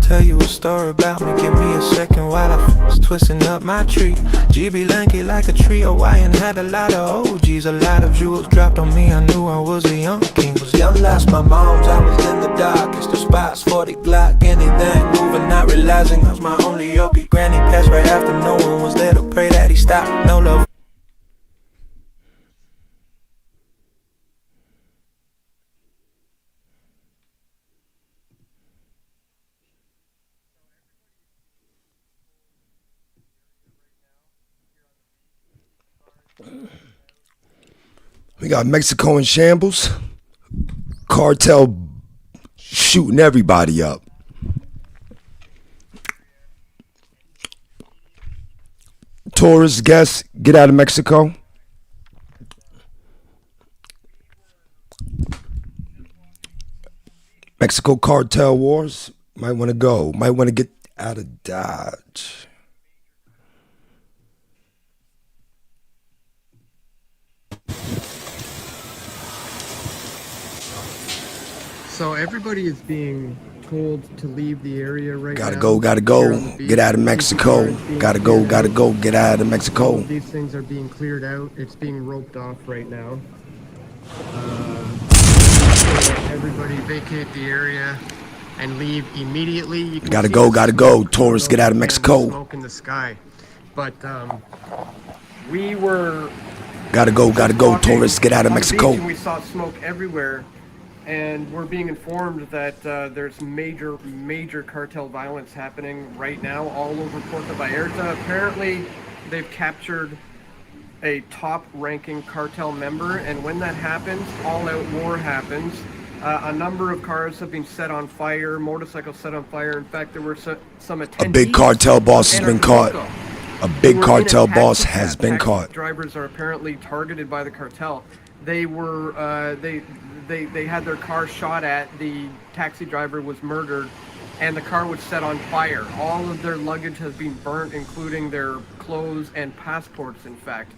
tell you a story about me. Give me a second while I was twisting up my tree. GB lanky like a tree. Hawaiian had a lot of OGs. A lot of jewels dropped on me. I knew I was a young king. Was young, lost my moms. I was in the darkest of spots. 40 Glock, anything moving, not realizing I was my only yogi. Granny passed right after no one was there to pray that he stopped. No love. We got Mexico in shambles. Cartel shooting everybody up. Tourists, guests, get out of Mexico. Mexico cartel wars. Might want to go. Might want to get out of Dodge. So everybody is being told to leave the area right now. Gotta go. Get out of Mexico. Gotta go, get out of Mexico. These things are being cleared out. It's being roped off right now. Everybody vacate the area and leave immediately. You can gotta go. Tourists, get out of Mexico. Smoke in the sky. But we were... Gotta go. Tourists, get out of Mexico. We saw smoke everywhere. And we're being informed that there's major cartel violence happening right now all over Puerto Vallarta. Apparently, they've captured a top-ranking cartel member, and when that happens, all-out war happens. A number of cars have been set on fire, motorcycles set on fire. In fact, there were some attendees. A big cartel boss has been caught. A big cartel boss has been caught. Drivers are apparently targeted by the cartel. They were they had their car shot at. The taxi driver was murdered, and the car was set on fire. All of their luggage has been burnt, including their clothes and passports, in fact.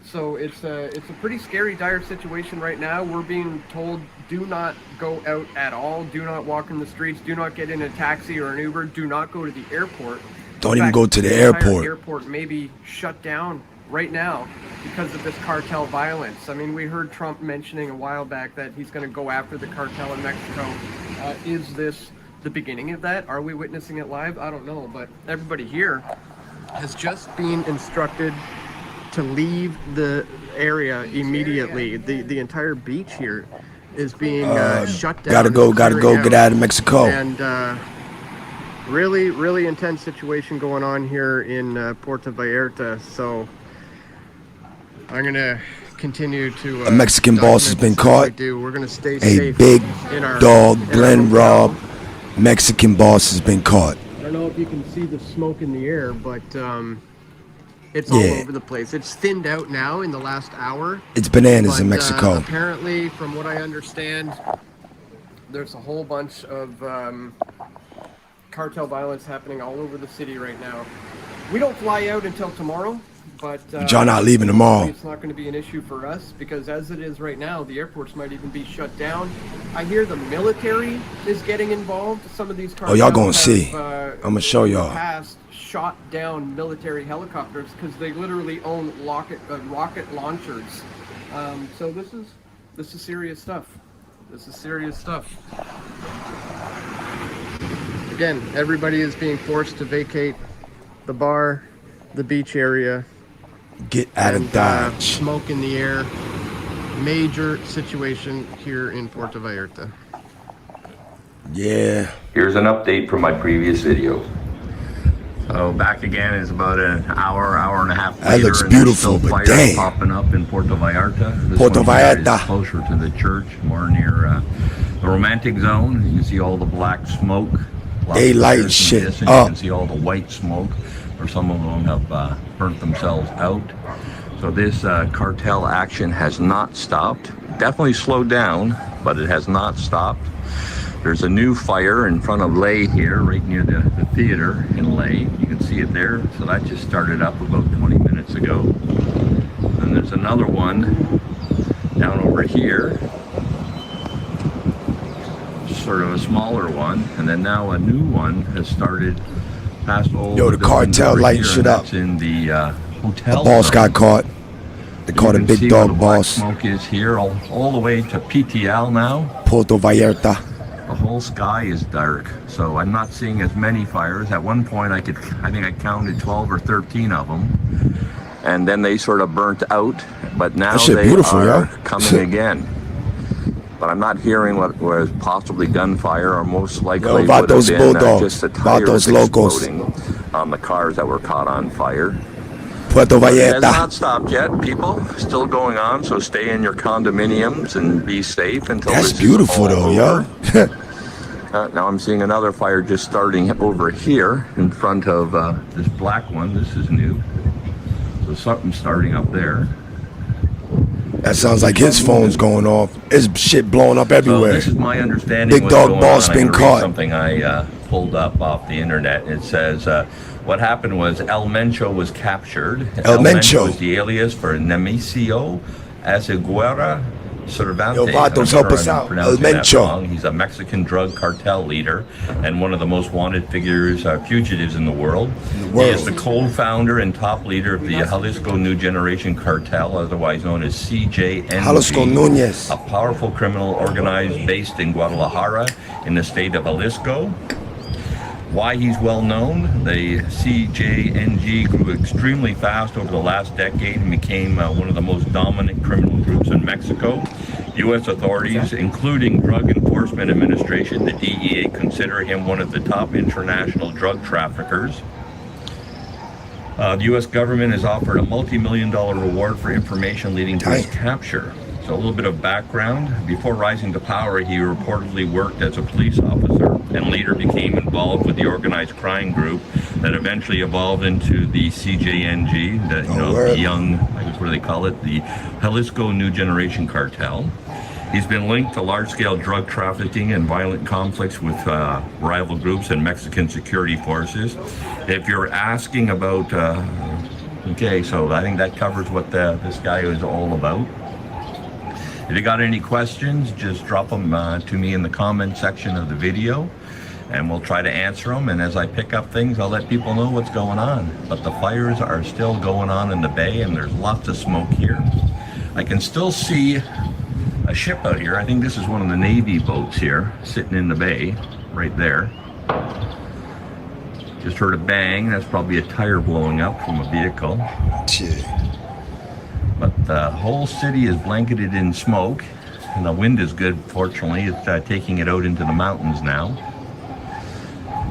So it's a pretty scary, dire situation right now. We're being told, do not go out at all. Do not walk in the streets. Do not get in a taxi or an Uber. Do not go to the airport. Don't even go to the airport. The airport may be shut down right now because of this cartel violence. I mean, we heard Trump mentioning a while back that he's going to go after the cartel in Mexico. Is this the beginning of that? Are we witnessing it live? I don't know, but everybody here has just been instructed to leave the area immediately. The entire beach here is being shut down. Gotta go, get out of Mexico. And really intense situation going on here in Puerto Vallarta. So I'm gonna continue to. A Mexican boss has been caught. We're gonna stay safe. A big dog, Glen Rob, Mexican boss has been caught. I don't know if you can see the smoke in the air, but it's all over the place. It's thinned out now in the last hour. It's bananas in Mexico. Apparently, from what I understand, there's a whole bunch of cartel violence happening all over the city right now. We don't fly out until tomorrow. But y'all not leaving tomorrow. It's not going to be an issue for us because as it is right now, the airports might even be shut down. I hear the military is getting involved. Some of these cars. Oh, y'all gonna see. I'm gonna show y'all. Shot down military helicopters because they literally own rocket launchers. So this is serious stuff. This is serious stuff. Again, everybody is being forced to vacate the bar, the beach area. Get out of Dodge. Smoke in the air. Major situation here in Puerto Vallarta. Yeah. Here's an update from my previous video. So back again is about an hour and a half later. That looks beautiful, but damn. Popping up in Puerto Vallarta. Puerto Vallarta. Closer to the church, more near the romantic zone. You can see all the black smoke. Daylight and shit. You can see all the white smoke, where some of them have burnt themselves out. So this cartel action has not stopped. Definitely slowed down, but it has not stopped. There's a new fire in front of Lay here, right near the theater in Lay. You can see it there. So that just started up about 20 minutes ago. And there's another one down over here. sort of a smaller one, and then now a new one has started past all Yo, the cartel lighting shit up. That's in the hotel. The boss zone. got caught. They caught a big dog boss. Smoke is here all the way to PTL now. Puerto Vallarta. The whole sky is dark, so I'm not seeing as many fires. At one point, I think I counted 12 or 13 of them, and then they sort of burnt out. But now they are coming again. But I'm not hearing what was possibly gunfire, or most likely would have been just the tires exploding on the cars that were caught on fire. Puerto Vallarta. It has not stopped yet, people. Still going on, so stay in your condominiums and be safe until That's this beautiful is all though, over. yo. Now I'm seeing another fire just starting over here in front of this black one. This is new. So something's starting up there. That sounds like his phone's going off. It's shit blowing up everywhere. So this is my understanding. Big dog boss been caught. Something I pulled up off the internet. It says what happened was El Mencho was captured. El Mencho is the alias for Nemesio Azeguera Cervantes. Yo, Vatos, help us out. El Mencho. He's a Mexican drug cartel leader and one of the most wanted fugitives in the world. He is the co-founder and top leader of the Jalisco New Generation Cartel, otherwise known as CJNG. Jalisco Núñez. A powerful criminal organized based in Guadalajara in the state of Jalisco. Why he's well known, the CJNG grew extremely fast over the last decade and became one of the most dominant criminal groups in Mexico. U.S. authorities, including Drug Enforcement Administration, the DEA, consider him one of the top international drug traffickers. The U.S. government has offered a multi-million-dollar reward for information leading to his capture. So a little bit of background. Before rising to power, he reportedly worked as a police officer and later became involved with the organized crime group that eventually evolved into the CJNG, the young, I guess what do they call it, the Jalisco New Generation Cartel. He's been linked to large-scale drug trafficking and violent conflicts with rival groups and Mexican security forces. If you're asking about, okay, so I think that covers what this guy is all about. If you got any questions, just drop them to me in the comment section of the video, and we'll try to answer them. And as I pick up things, I'll let people know what's going on. But the fires are still going on in the bay, and there's lots of smoke here. I can still see a ship out here. I think this is one of the Navy boats here, sitting in the bay, right there. Just heard a bang. That's probably a tire blowing up from a vehicle. Shit. But the whole city is blanketed in smoke, and the wind is good, fortunately. It's taking it out into the mountains now.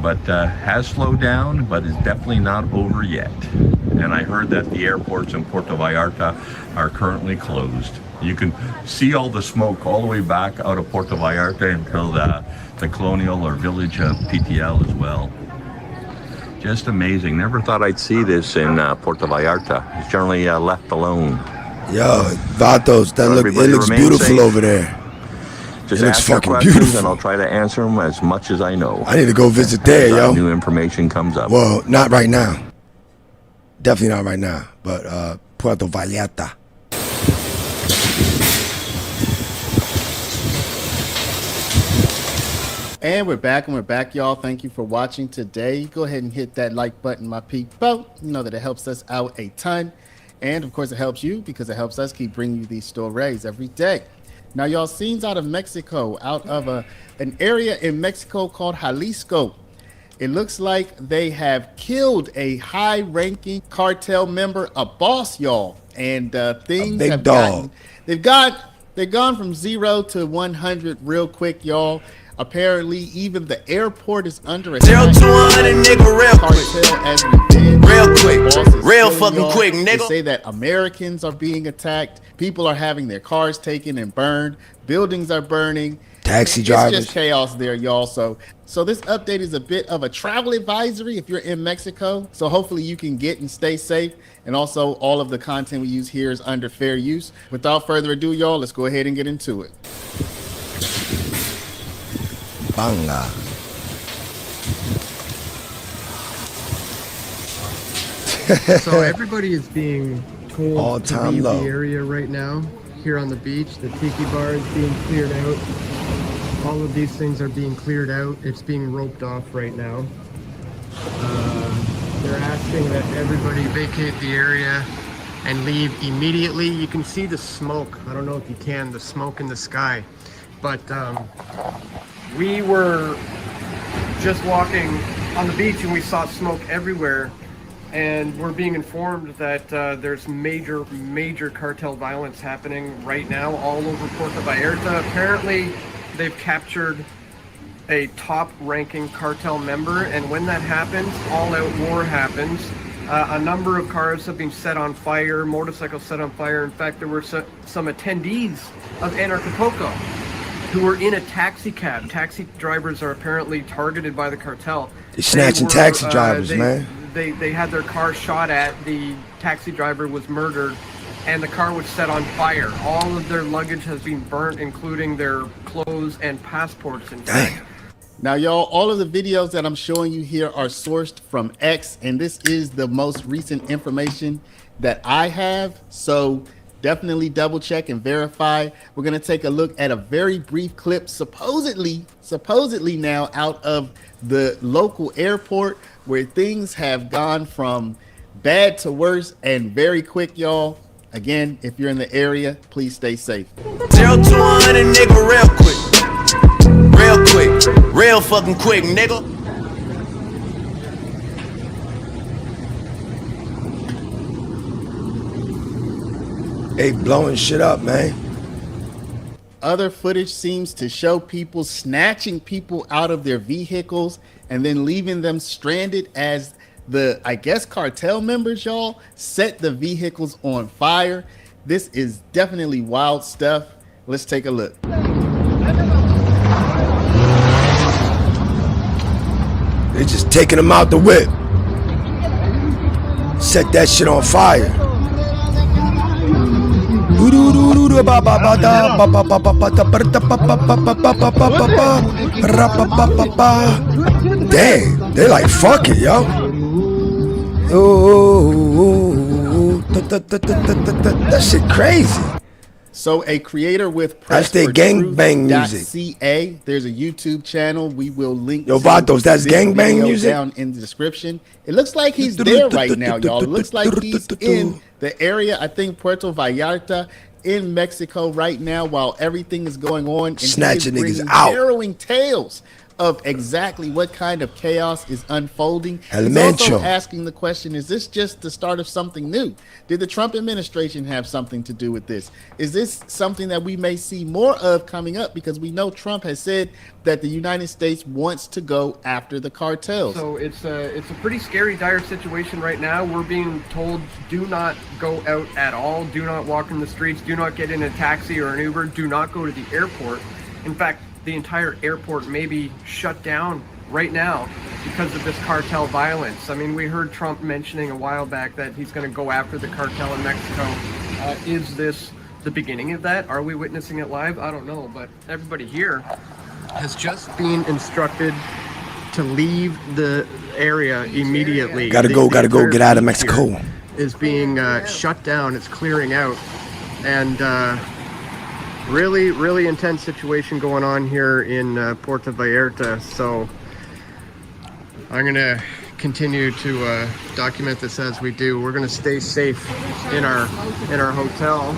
But has slowed down, but is definitely not over yet. And I heard that the airports in Puerto Vallarta are currently closed. You can see all the smoke all the way back out of Puerto Vallarta until the colonial or village of PTL as well. Just amazing. Never thought I'd see this in Puerto Vallarta. It's generally left alone. Yo, Vatos, it looks beautiful safe over there. Just it looks ask your fucking questions beautiful. and I'll try to answer them as much as I know. I need to go visit there, yo. New information comes up. Well, not right now. Definitely not right now. But Puerto Vallarta. And we're back, y'all. Thank you for watching today. Go ahead and hit that like button, my people. You know that it helps us out a ton. And of course, it helps you because it helps us keep bringing you these stories every day. Now, y'all, scenes out of Mexico, out of an area in Mexico called Jalisco. It looks like they have killed a high-ranking cartel member, a boss, y'all. And things have gotten, they've gone from 0 to 100 real quick, y'all. Apparently, even the airport is under attack. 0 to 100, nigga, real Cartel, as we did. Real quick, real fucking quick, nigga. They say that Americans are being attacked. People are having their cars taken and burned. Buildings are burning. Taxi drivers. It's just chaos there, y'all. So this update is a bit of a travel advisory if you're in Mexico. So hopefully you can get and stay safe. And also, all of the content we use here is under fair use. Without further ado, y'all, let's go ahead and get into it. Banga. So everybody is being told All-time to leave low. the area right now. Here on the beach, the tiki bar is being cleared out. All of these things are being cleared out. It's being roped off right now. They're asking that everybody vacate the area and leave immediately. You can see the smoke. I don't know if you can, the smoke in the sky. But we were just walking on the beach and we saw smoke everywhere. And we're being informed that there's major cartel violence happening right now all over Puerto Vallarta. Apparently, they've captured a top-ranking cartel member, and when that happens, all-out war happens. A number of cars have been set on fire, motorcycles set on fire. In fact, there were some attendees of Anarchapulco who were in a taxi cab. Taxi drivers are apparently targeted by the cartel. They're snatching taxi drivers, man. They had their car shot at. The taxi driver was murdered, and the car was set on fire. All of their luggage has been burnt, including their clothes and passports. In fact. Now, y'all, all of the videos that I'm showing you here are sourced from X, and this is the most recent information that I have. So definitely double check and verify. We're going to take a look at a very brief clip, supposedly now out of the local airport, where things have gone from bad to worse and very quick, y'all. Again, if you're in the area, please stay safe. 0 to 100, nigga, real quick. Real quick. Real fucking quick, nigga. They blowing shit up, man. Other footage seems to show people snatching people out of their vehicles and then leaving them stranded as the, I guess, cartel members, y'all, set the vehicles on fire. This is definitely wild stuff. Let's take a look. They just taking them out the whip. Set that shit on fire. Damn, they like fuck it, yo. That shit crazy. So a creator with that's their gangbang music. .ca. There's a YouTube channel. We will link. Yo, Vatos, that's gangbang music down in the description. It looks like he's there right now, y'all. It looks like he's in the area. I think Puerto Vallarta in Mexico right now, while everything is going on. And snatching niggas out. Harrowing tales of exactly what kind of chaos is unfolding. Elemental. He's also asking the question, is this just the start of something new? Did the Trump administration have something to do with this? Is this something that we may see more of coming up? Because we know Trump has said that the United States wants to go after the cartels. So it's a pretty scary, dire situation right now. We're being told, do not go out at all. Do not walk in the streets. Do not get in a taxi or an Uber. Do not go to the airport. In fact, the entire airport may be shut down right now because of this cartel violence. I mean, we heard Trump mentioning a while back that he's going to go after the cartel in Mexico. Is this the beginning of that? Are we witnessing it live? I don't know, but everybody here has just been instructed to leave the area immediately. Gotta go, get out of Mexico. Is being shut down. It's clearing out. And really intense situation going on here in Puerto Vallarta. So I'm gonna continue to document this as we do. We're gonna stay safe in our hotel.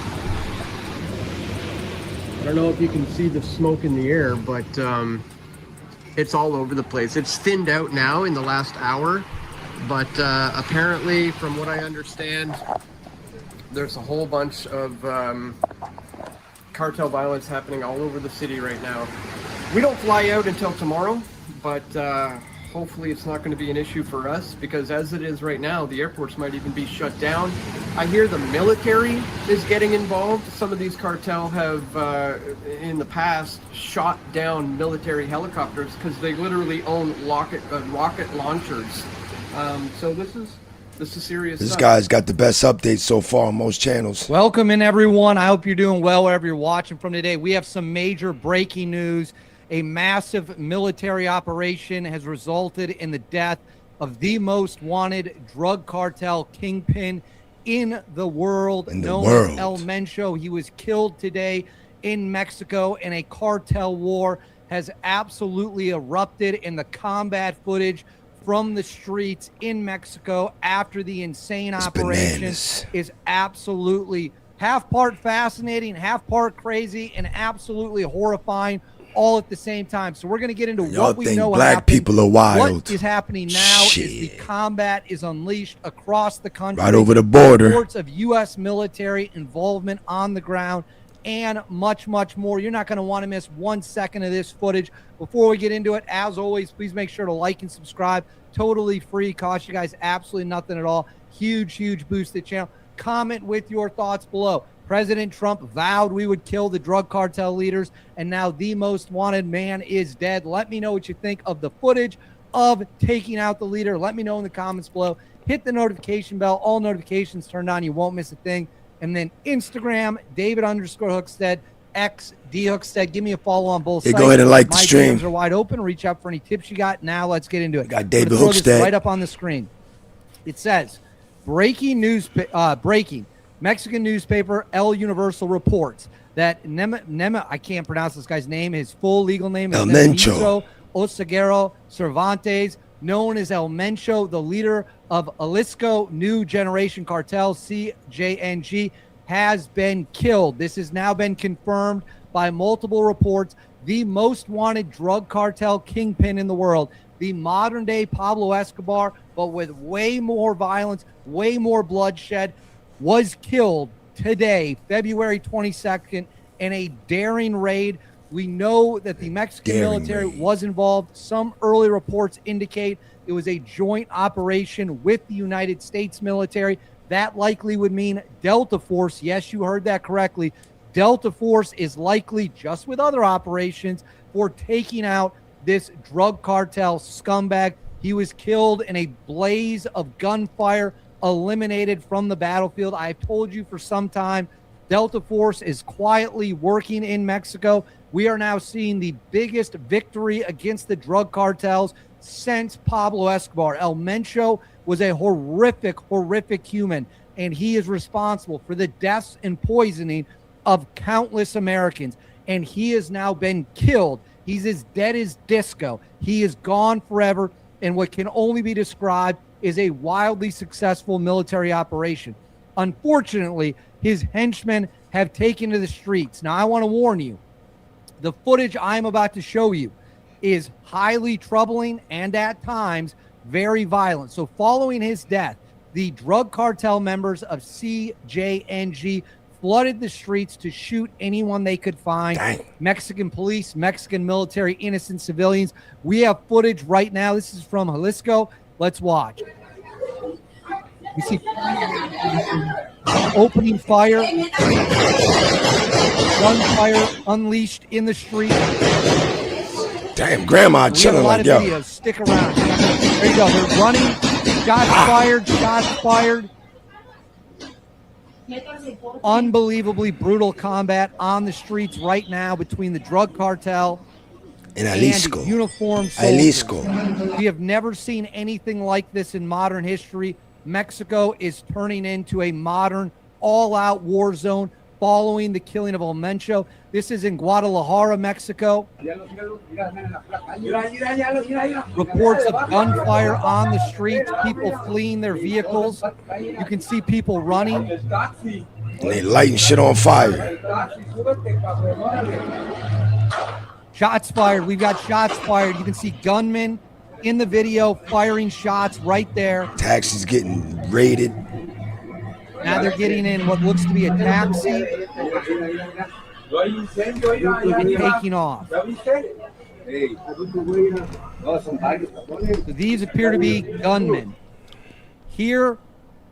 I don't know if you can see the smoke in the air, but it's all over the place. It's thinned out now in the last hour, but apparently, from what I understand, there's a whole bunch of cartel violence happening all over the city right now. We don't fly out until tomorrow, but hopefully it's not going to be an issue for us, because as it is right now, the airports might even be shut down. I hear the military is getting involved. Some of these cartel have in the past shot down military helicopters because they literally own rocket launchers. So this is serious This stuff. guy's got the best updates so far on most channels. Welcome in, everyone. I hope you're doing well wherever you're watching from today. We have some major breaking news. A massive military operation has resulted in the death of the most wanted drug cartel kingpin in the world, known as El Mencho. He was killed today in Mexico in a cartel war has absolutely erupted, and the combat footage from the streets in Mexico after the insane operation is absolutely half part fascinating, half part crazy, and absolutely horrifying all at the same time. So we're going to get into what we know black happened. people are wild. What is happening now is the combat is unleashed across the country. Right over the border. Reports of U.S. military involvement on the ground and much, much more. You're not going to want to miss 1 second of this footage. Before we get into it, as always, please make sure to like and subscribe. Totally free. Cost you guys absolutely nothing at all. Huge, huge boost to the channel. Comment with your thoughts below. President Trump vowed we would kill the drug cartel leaders, and now the most wanted man is dead. Let me know what you think of the footage of taking out the leader. Let me know in the comments below. Hit the notification bell. All notifications turned on. You won't miss a thing. And then Instagram, David_Hookstead, X D Hookstead. Give me a follow on both sides. Go ahead and like the stream. My DMs are wide open. Reach out for any tips you got. Now let's get into it. Got David Hookstead right up on the screen. It says, breaking news. Breaking. Mexican newspaper El Universal reports that I can't pronounce this guy's name. His full legal name is Nemesio Oseguero Cervantes, known as El Mencho, the leader of Jalisco New Generation Cartel, CJNG, has been killed. This has now been confirmed by multiple reports. The most wanted drug cartel kingpin in the world, the modern day Pablo Escobar, but with way more violence, way more bloodshed, was killed today, February 22nd, in a daring raid. We know that the Mexican military was involved. Some early reports indicate it was a joint operation with the United States military. That likely would mean Delta Force. Yes, you heard that correctly. Delta Force is likely, just with other operations, for taking out this drug cartel scumbag. He was killed in a blaze of gunfire, eliminated from the battlefield. I've told you for some time, Delta Force is quietly working in Mexico. We are now seeing the biggest victory against the drug cartels since Pablo Escobar. El Mencho was a horrific, horrific human, and he is responsible for the deaths and poisoning of countless Americans, and he has now been killed. He's as dead as disco. He is gone forever, and what can only be described is a wildly successful military operation. Unfortunately, his henchmen have taken to the streets. Now, I want to warn you, the footage I'm about to show you is highly troubling and at times very violent. So following his death, the drug cartel members of CJNG flooded the streets to shoot anyone they could find. Dang. Mexican police, Mexican military, innocent civilians. We have footage right now. This is from Jalisco. Let's watch. You see opening fire, gunfire unleashed in the street. Damn, grandma chilling like yo. Videos. Stick around. There you go. They're running. Shots fired. Shots fired. Unbelievably brutal combat on the streets right now between the drug cartel in Jalisco. And uniformed soldiers. We have never seen anything like this in modern history. Mexico is turning into a modern, all-out war zone following the killing of El Mencho. This is in Guadalajara, Mexico. Reports of gunfire on the streets, people fleeing their vehicles. You can see people running. And they lighting shit on fire. Shots fired. We've got shots fired. You can see gunmen in the video firing shots right there. Taxis getting raided. Now they're getting in what looks to be a taxi and taking off. So these appear to be gunmen. Here,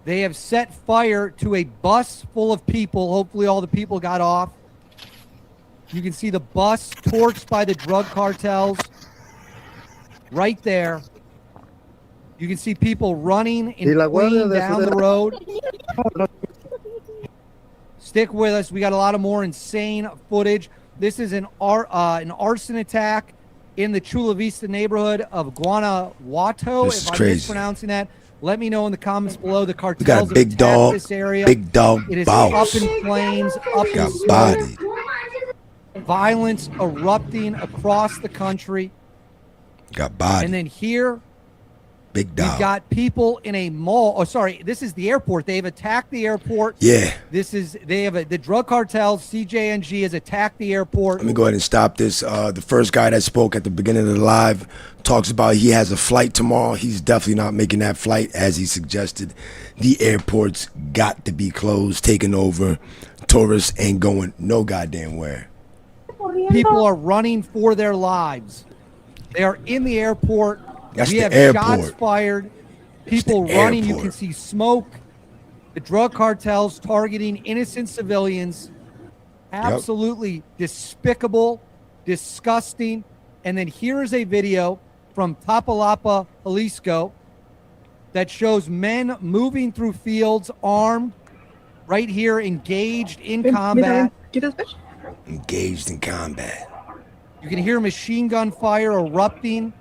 they have set fire to a bus full of people. Hopefully all the people got off. You can see the bus torched by the drug cartels right there. You can see people running and fleeing down the road. Stick with us. We got a lot of more insane footage. This is an arson attack in the Chula Vista neighborhood of Guanajuato. This is if I'm crazy. mispronouncing that, let me know in the comments below. The cartels We got a big dog. this area. Big dog It is boss. up in flames, up in Got smoke. body. Violence erupting across the country. Got body. And then here, Big dog. we've got people in a mall. Oh, sorry. This is the airport. They've attacked the airport. Yeah. The drug cartels, CJNG, has attacked the airport. Let me go ahead and stop this. The first guy that spoke at the beginning of the live talks about he has a flight tomorrow. He's definitely not making that flight, as he suggested. The airport's got to be closed, taken over. Tourists ain't going no goddamn where. People are running for their lives. They are in the airport. That's we the have airport. shots fired. People the running. You airport. can see smoke. The drug cartels targeting innocent civilians. Absolutely despicable, disgusting. And then here is a video from Tapalapa, Jalisco, that shows men moving through fields armed, right here, engaged in combat. Engaged in combat. You can hear machine gun fire erupting.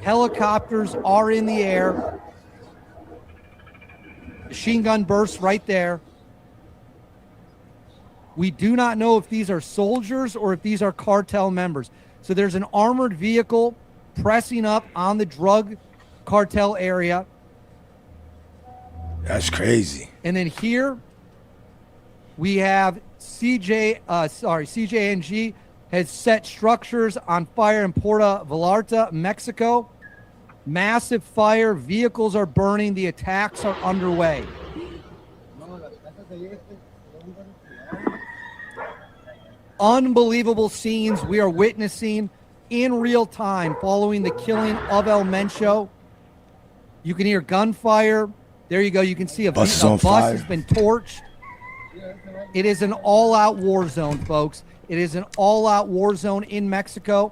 Helicopters are in the air. Machine gun bursts right there. We do not know if these are soldiers or if these are cartel members. So there's an armored vehicle pressing up on the drug cartel area. That's crazy. And then here we have CJNG has set structures on fire in Puerto Vallarta, Mexico. Massive fire, vehicles are burning, the attacks are underway. Unbelievable scenes we are witnessing in real time following the killing of El Mencho. You can hear gunfire. There you go. You can see a bus has been torched. It is an all-out war zone, folks. It is an all-out war zone in Mexico.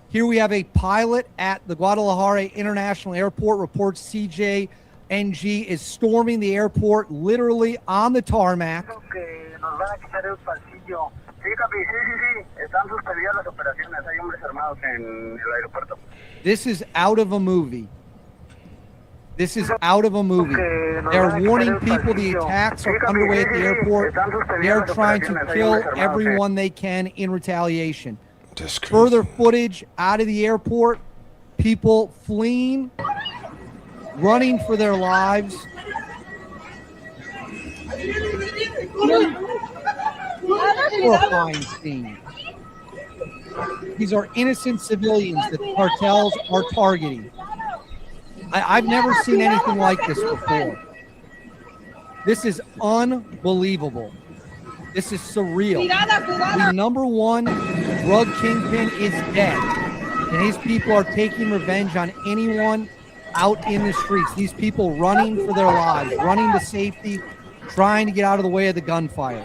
Here we have a pilot at the Guadalajara International Airport. Reports CJNG is storming the airport, literally on the tarmac. This is out of a movie. This is out of a movie. They're warning people the attacks are underway at the airport. They're trying to kill everyone they can in retaliation. Further footage out of the airport. People fleeing, running for their lives. Horrifying scene. These are innocent civilians that the cartels are targeting. I've never seen anything like this before. This is unbelievable. This is surreal. The number one drug kingpin is dead. And these people are taking revenge on anyone out in the streets. These people running for their lives, running to safety, trying to get out of the way of the gunfire.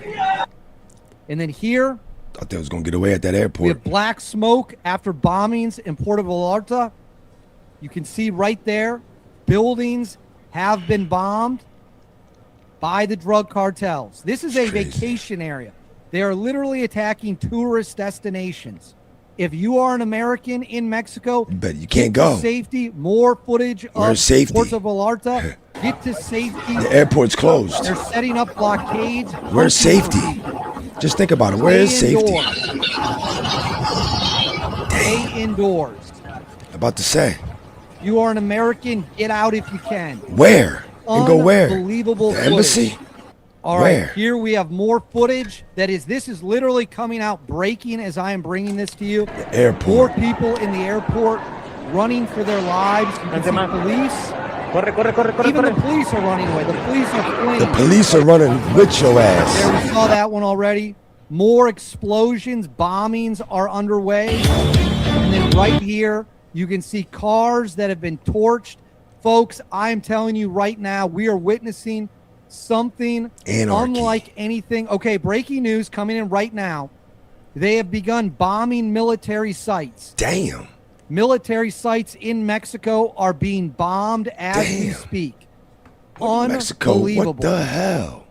And then here, thought they was going to get away at that airport. We have black smoke after bombings in Puerto Vallarta. You can see right there, buildings have been bombed by the drug cartels. This is a vacation area. They are literally attacking tourist destinations. If you are an American in Mexico, but you can't go. Safety, more footage of Puerto Vallarta. Get to safety. The airport's closed. They're setting up blockades. Where's safety? Just think about it. Where is safety? Stay indoors. About to say. You are an American. Get out if you can. Where? And go where? Unbelievable the embassy? All right, here we have more footage. This is literally coming out, breaking as I am bringing this to you. The airport. More people in the airport running for their lives. You can see police. Even the police are running away. The police are fleeing. The police are running with your ass. There, we saw that one already. More explosions, bombings are underway. And then right here, you can see cars that have been torched. Folks, I'm telling you right now, we are witnessing something unlike anything. Okay, breaking news coming in right now. They have begun bombing military sites. Damn. Military sites in Mexico are being bombed as we speak. Mexico, what the hell?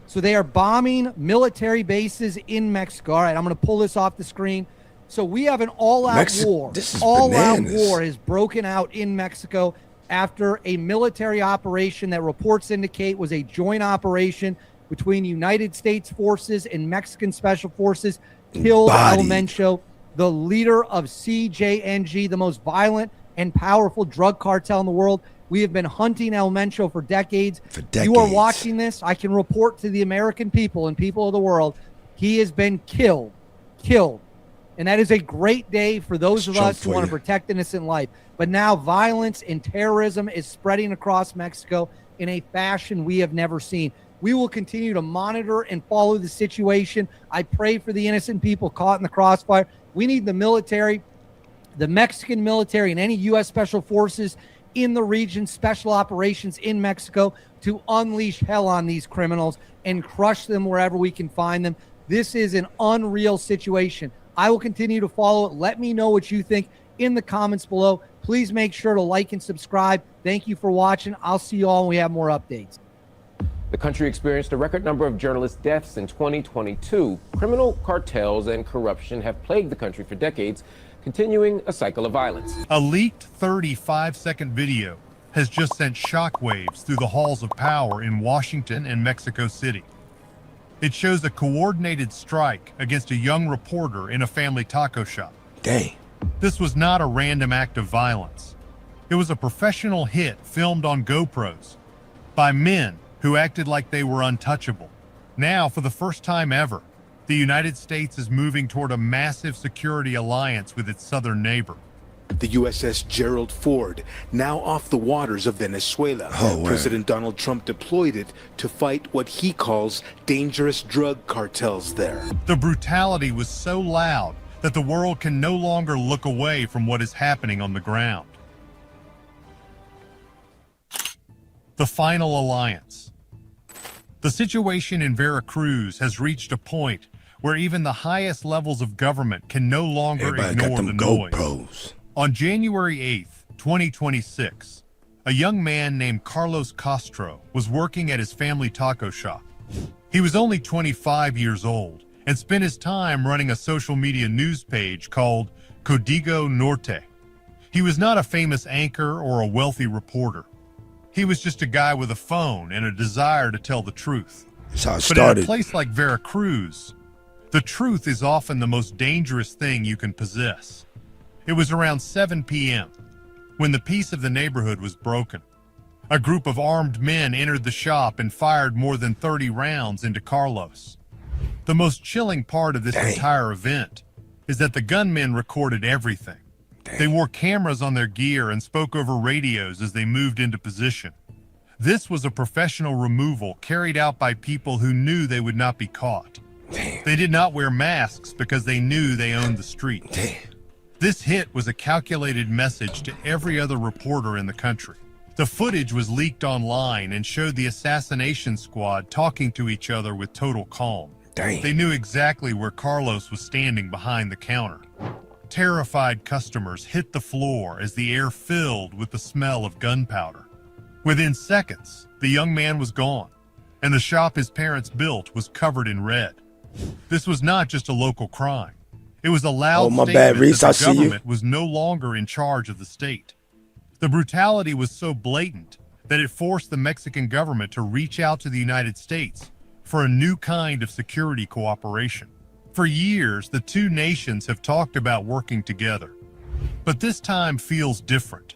So they are bombing military bases in Mexico. All right, I'm going to pull this off the screen. So we have an all-out war. This is all-out bananas. war has broken out in Mexico after a military operation that reports indicate was a joint operation between United States forces and Mexican special forces killed Body. El Mencho, the leader of CJNG, the most violent and powerful drug cartel in the world. We have been hunting El Mencho for decades. You are watching this. I can report to the American people and people of the world, he has been killed. And that is a great day for those of us who want to protect innocent life. But now violence and terrorism is spreading across Mexico in a fashion we have never seen. We will continue to monitor and follow the situation. I pray for the innocent people caught in the crossfire. We need the military, the Mexican military, and any U.S. Special Forces in the region, special operations in Mexico, to unleash hell on these criminals and crush them wherever we can find them. This is an unreal situation. I will continue to follow it. Let me know what you think in the comments below. Please make sure to like and subscribe. Thank you for watching. I'll see you all when we have more updates. The country experienced a record number of journalist deaths in 2022. Criminal cartels and corruption have plagued the country for decades, continuing a cycle of violence. A leaked 35-second video has just sent shockwaves through the halls of power in Washington and Mexico City. It shows a coordinated strike against a young reporter in a family taco shop. Dang. This was not a random act of violence. It was a professional hit filmed on GoPros by men who acted like they were untouchable. Now, for the first time ever, the United States is moving toward a massive security alliance with its southern neighbor. The USS Gerald Ford, now off the waters of Venezuela. President Donald Trump deployed it to fight what he calls dangerous drug cartels there. The brutality was so loud that the world can no longer look away from what is happening on the ground. The final alliance. The situation in Veracruz has reached a point where even the highest levels of government can no longer ignore the noise. On January 8th, 2026, a young man named Carlos Castro was working at his family taco shop. He was only 25 years old and spent his time running a social media news page called Código Norte. He was not a famous anchor or a wealthy reporter. He was just a guy with a phone and a desire to tell the truth. That's how it But started. in a place like Veracruz, the truth is often the most dangerous thing you can possess. It was around 7 p.m. when the peace of the neighborhood was broken. A group of armed men entered the shop and fired more than 30 rounds into Carlos. The most chilling part of this entire event is that the gunmen recorded everything. They wore cameras on their gear and spoke over radios as they moved into position. This was a professional removal carried out by people who knew they would not be caught. They did not wear masks because they knew they owned the street. This hit was a calculated message to every other reporter in the country. The footage was leaked online and showed the assassination squad talking to each other with total calm. They knew exactly where Carlos was standing behind the counter. Terrified customers hit the floor as the air filled with the smell of gunpowder. Within seconds, the young man was gone, and the shop his parents built was covered in red. This was not just a local crime. It was a loud statement that the government was no longer in charge of the state. The brutality was so blatant that it forced the Mexican government to reach out to the United States for a new kind of security cooperation. For years, the two nations have talked about working together. But this time feels different.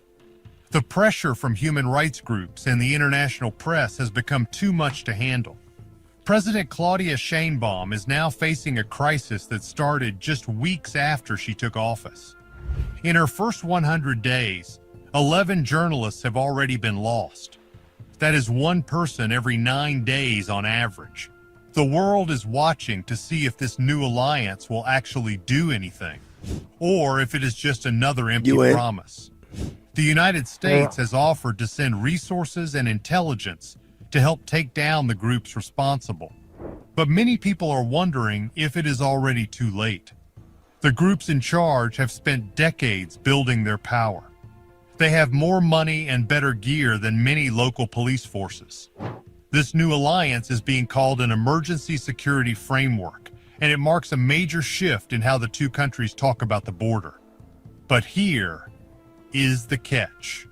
The pressure from human rights groups and the international press has become too much to handle. President Claudia Sheinbaum is now facing a crisis that started just weeks after she took office. In her first 100 days, 11 journalists have already been lost. That is one person every 9 days on average. The world is watching to see if this new alliance will actually do anything, or if it is just another empty promise. The United States has offered to send resources and intelligence to help take down the groups responsible. But many people are wondering if it is already too late. The groups in charge have spent decades building their power. They have more money and better gear than many local police forces. This new alliance is being called an emergency security framework, and it marks a major shift in how the two countries talk about the border. But here is the catch.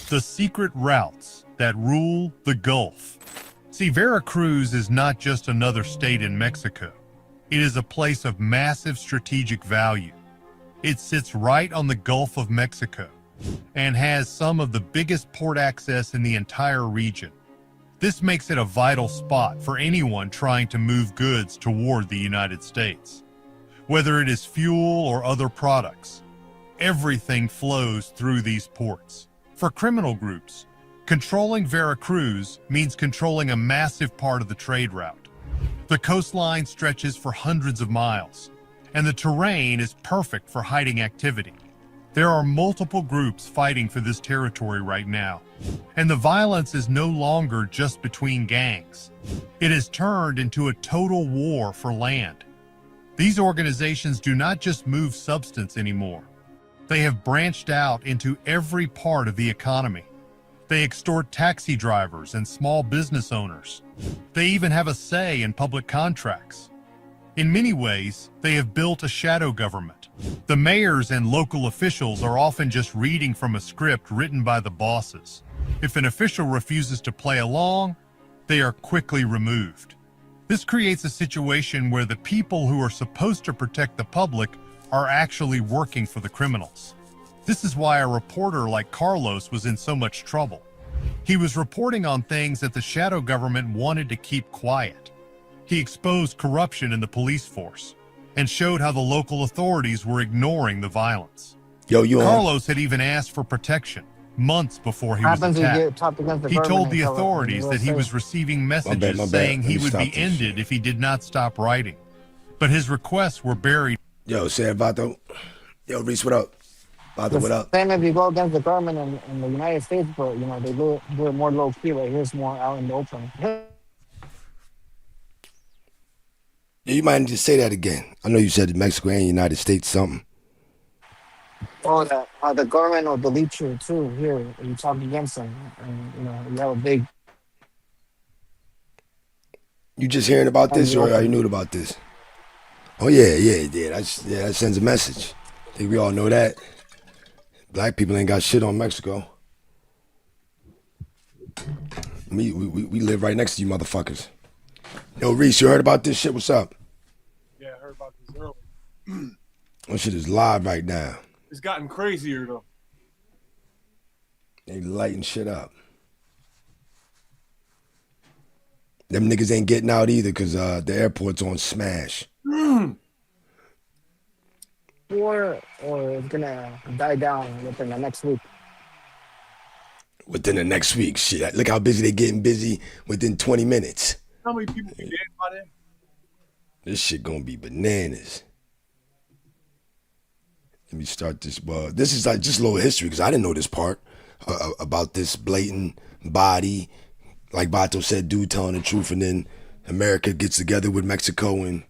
The secret routes that rule the Gulf. See, Veracruz is not just another state in Mexico. It is a place of massive strategic value. It sits right on the Gulf of Mexico and has some of the biggest port access in the entire region. This makes it a vital spot for anyone trying to move goods toward the United States. Whether it is fuel or other products, everything flows through these ports. For criminal groups, controlling Veracruz means controlling a massive part of the trade route. The coastline stretches for hundreds of miles, and the terrain is perfect for hiding activity. There are multiple groups fighting for this territory right now, and the violence is no longer just between gangs. It has turned into a total war for land. These organizations do not just move substance anymore. They have branched out into every part of the economy. They extort taxi drivers and small business owners. They even have a say in public contracts. In many ways, they have built a shadow government. The mayors and local officials are often just reading from a script written by the bosses. If an official refuses to play along, they are quickly removed. This creates a situation where the people who are supposed to protect the public are actually working for the criminals. This is why a reporter like Carlos was in so much trouble. He was reporting on things that the shadow government wanted to keep quiet. He exposed corruption in the police force and showed how the local authorities were ignoring the violence. Carlos had even asked for protection months before he was attacked. He told the authorities that he was receiving messages saying he would be ended if he did not stop writing. But his requests were buried. Yo, say Vato. Yo, Reese, what up? Vato, what up? Same if you go against the government in the United States, but you know they do it more low key. Right here's more out in the open. Yeah, you might just say that again. I know you said Mexico and United States something. Oh, the government will delete you too. Here, you talk against them, and you know you have a big. You just hearing about this, or are you new about this? Oh yeah. That sends a message. I think we all know that. Black people ain't got shit on Mexico. We live right next to you motherfuckers. Yo, Reese, you heard about this shit? What's up? Yeah, I heard about this earlier. That shit is live right now. It's gotten crazier though. They lighting shit up. Them niggas ain't getting out either because the airport's on smash. Or it's gonna die down within the next week. Within the next week, shit. Look how busy they getting busy within 20 minutes. How many people be dead by then? This shit gonna be bananas. Let me start this. Well, this is like just a little history because I didn't know this part about this blatant body. Like Bato said, dude telling the truth, and then America gets together with Mexico, and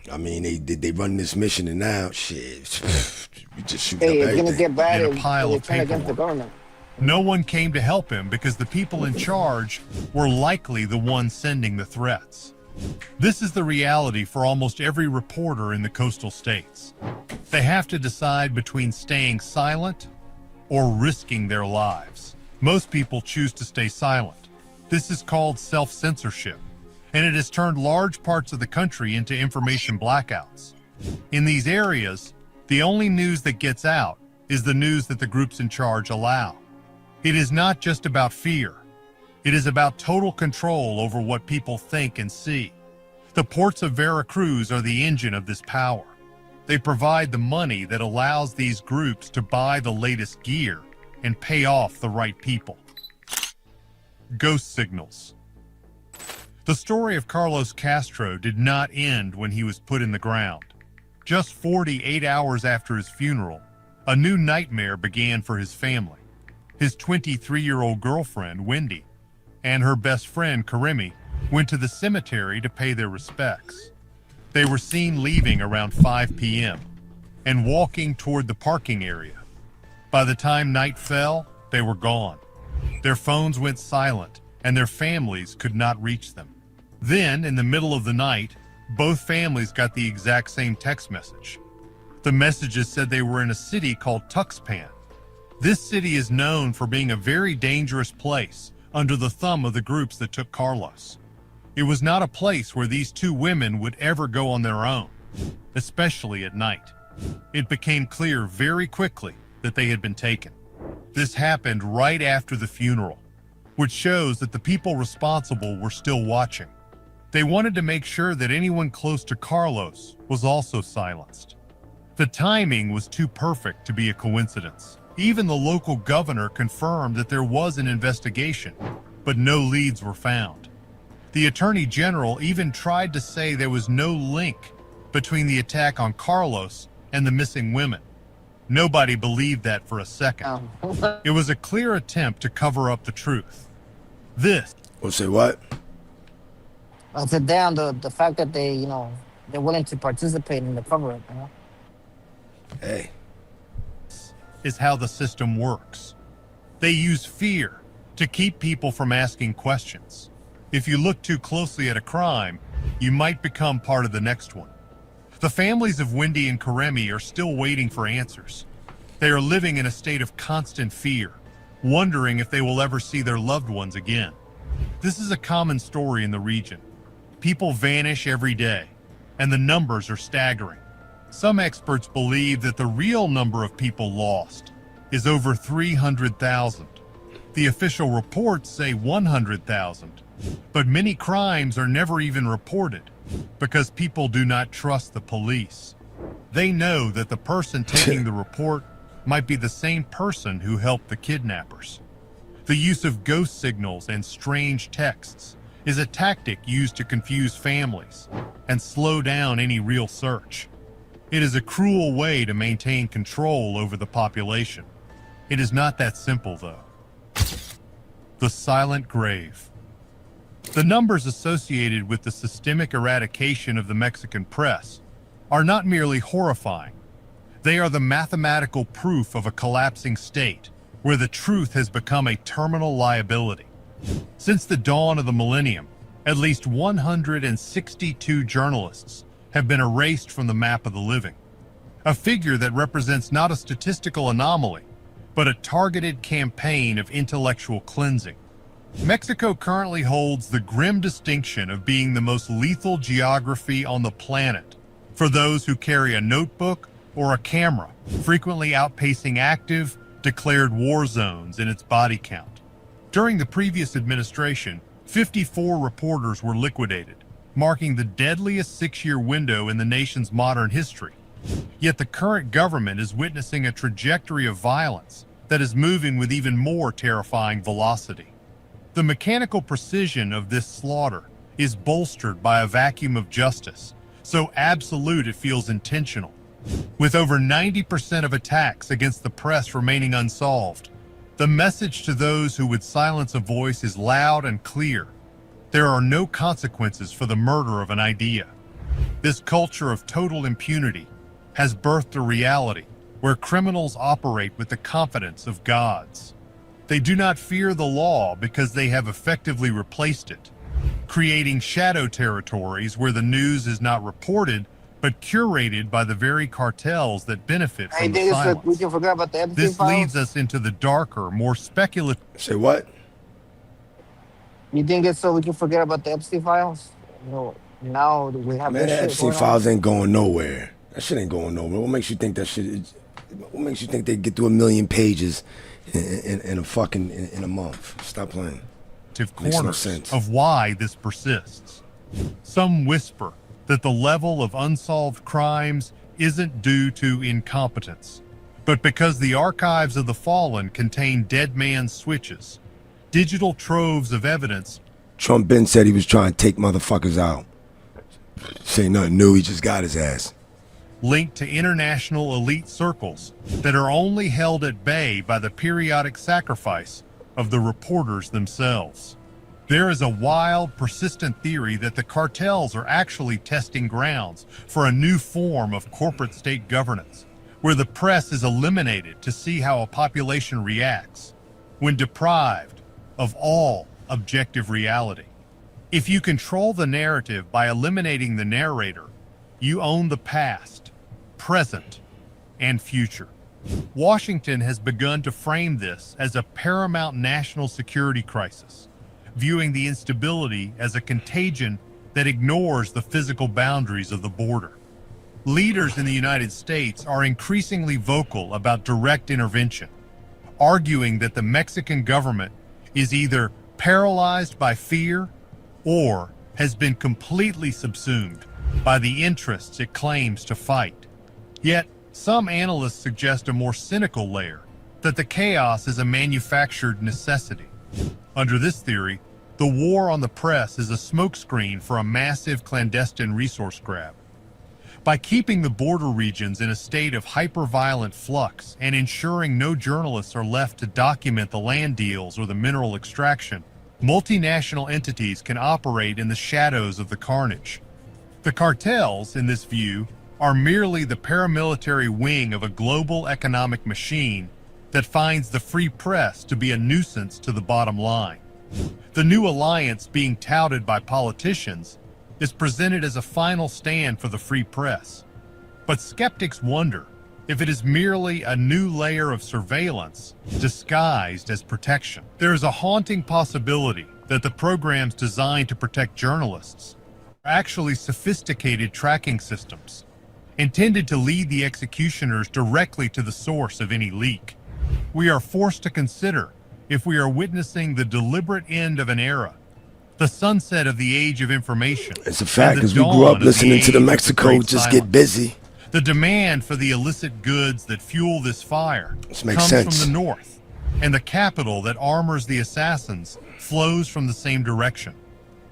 I mean they run this mission, and now shit, we just shoot up everything. It's gonna get bad in a pile of against the government. No one came to help him because the people in charge were likely the ones sending the threats. This is the reality for almost every reporter in the coastal states. They have to decide between staying silent or risking their lives. Most people choose to stay silent. This is called self-censorship, and it has turned large parts of the country into information blackouts. In these areas, the only news that gets out is the news that the groups in charge allow. It is not just about fear. It is about total control over what people think and see. The ports of Veracruz are the engine of this power. They provide the money that allows these groups to buy the latest gear and pay off the right people. Ghost signals. The story of Carlos Castro did not end when he was put in the ground. Just 48 hours after his funeral, a new nightmare began for his family. His 23-year-old girlfriend, Wendy, and her best friend, Karimi, went to the cemetery to pay their respects. They were seen leaving around 5 p.m. and walking toward the parking area. By the time night fell, they were gone. Their phones went silent, and their families could not reach them. Then, in the middle of the night, both families got the exact same text message. The messages said they were in a city called Tuxpan. This city is known for being a very dangerous place under the thumb of the groups that took Carlos. It was not a place where these two women would ever go on their own, especially at night. It became clear very quickly that they had been taken. This happened right after the funeral, which shows that the people responsible were still watching. They wanted to make sure that anyone close to Carlos was also silenced. The timing was too perfect to be a coincidence. Even the local governor confirmed that there was an investigation, but no leads were found. The Attorney General even tried to say there was no link between the attack on Carlos and the missing women. Nobody believed that for a second. It was a clear attempt to cover up the truth. This. We'll say what? I said, damn, the fact that they, they're willing to participate in the cover-up, Hey. Is how the system works. They use fear to keep people from asking questions. If you look too closely at a crime, you might become part of the next one. The families of Wendy and Karemi are still waiting for answers. They are living in a state of constant fear, wondering if they will ever see their loved ones again. This is a common story in the region. People vanish every day, and the numbers are staggering. Some experts believe that the real number of people lost is over 300,000. The official reports say 100,000, but many crimes are never even reported because people do not trust the police. They know that the person taking the report might be the same person who helped the kidnappers. The use of ghost signals and strange texts is a tactic used to confuse families and slow down any real search. It is a cruel way to maintain control over the population. It is not that simple, though. The silent grave. The numbers associated with the systemic eradication of the Mexican press are not merely horrifying. They are the mathematical proof of a collapsing state where the truth has become a terminal liability. Since the dawn of the millennium, at least 162 journalists have been erased from the map of the living, a figure that represents not a statistical anomaly, but a targeted campaign of intellectual cleansing. Mexico currently holds the grim distinction of being the most lethal geography on the planet for those who carry a notebook or a camera, frequently outpacing active, declared war zones in its body count. During the previous administration, 54 reporters were liquidated, marking the deadliest 6-year window in the nation's modern history. Yet the current government is witnessing a trajectory of violence that is moving with even more terrifying velocity. The mechanical precision of this slaughter is bolstered by a vacuum of justice, so absolute it feels intentional. With over 90% of attacks against the press remaining unsolved, the message to those who would silence a voice is loud and clear. There are no consequences for the murder of an idea. This culture of total impunity has birthed a reality where criminals operate with the confidence of gods. They do not fear the law because they have effectively replaced it, creating shadow territories where the news is not reported but curated by the very cartels that benefit from the silence. We can forget about the Epstein This files? leads us into the darker, more speculative. Say what? You think it's so we can forget about the Epstein files? Now we have Man, this the shit Epstein going on. files ain't going nowhere. That shit ain't going nowhere. What makes you think that shit is, what makes you think they get through 1 million pages in a fucking in a month? Stop playing. Makes no Corners sense. of why this persists. Some whisper that the level of unsolved crimes isn't due to incompetence, but because the archives of the fallen contain dead man's switches, digital troves of evidence. Trump been said he was trying to take motherfuckers out. Say nothing new, he just got his ass. Linked to international elite circles that are only held at bay by the periodic sacrifice of the reporters themselves. There is a wild, persistent theory that the cartels are actually testing grounds for a new form of corporate state governance, where the press is eliminated to see how a population reacts when deprived of all objective reality. If you control the narrative by eliminating the narrator, you own the past, present, and future. Washington has begun to frame this as a paramount national security crisis, viewing the instability as a contagion that ignores the physical boundaries of the border. Leaders in the United States are increasingly vocal about direct intervention, arguing that the Mexican government is either paralyzed by fear or has been completely subsumed by the interests it claims to fight. Yet, some analysts suggest a more cynical layer, that the chaos is a manufactured necessity. Under this theory, the war on the press is a smokescreen for a massive clandestine resource grab. By keeping the border regions in a state of hyper-violent flux and ensuring no journalists are left to document the land deals or the mineral extraction, multinational entities can operate in the shadows of the carnage. The cartels, in this view, are merely the paramilitary wing of a global economic machine that finds the free press to be a nuisance to the bottom line. The new alliance being touted by politicians is presented as a final stand for the free press. But skeptics wonder if it is merely a new layer of surveillance disguised as protection. There is a haunting possibility that the programs designed to protect journalists are actually sophisticated tracking systems, intended to lead the executioners directly to the source of any leak. We are forced to consider if we are witnessing the deliberate end of an era, the sunset of the age of information. It's a fact, because we grew up listening to the Mexico just get busy. The demand for the illicit goods that fuel this fire This makes comes sense. from the north, and the capital that armors the assassins flows from the same direction.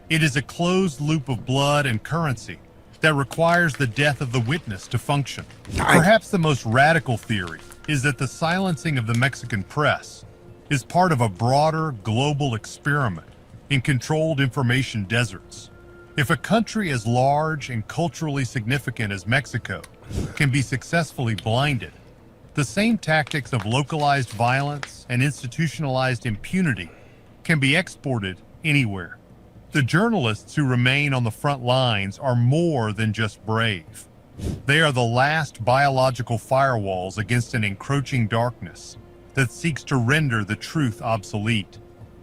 It is a closed loop of blood and currency that requires the death of the witness to function. Perhaps the most radical theory is that the silencing of the Mexican press is part of a broader global experiment in controlled information deserts. If a country as large and culturally significant as Mexico can be successfully blinded, the same tactics of localized violence and institutionalized impunity can be exported anywhere. The journalists who remain on the front lines are more than just brave. They are the last biological firewalls against an encroaching darkness that seeks to render the truth obsolete.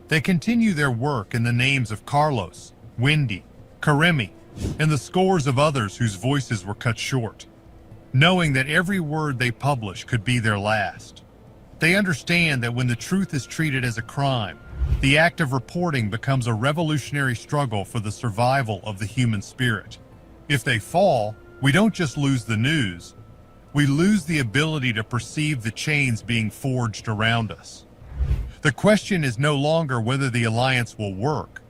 They continue their work in the names of Carlos, Wendy, Karemi, and the scores of others whose voices were cut short, knowing that every word they publish could be their last. They understand that when the truth is treated as a crime, the act of reporting becomes a revolutionary struggle for the survival of the human spirit. If they fall, we don't just lose the news, we lose the ability to perceive the chains being forged around us. The question is no longer whether the alliance will work,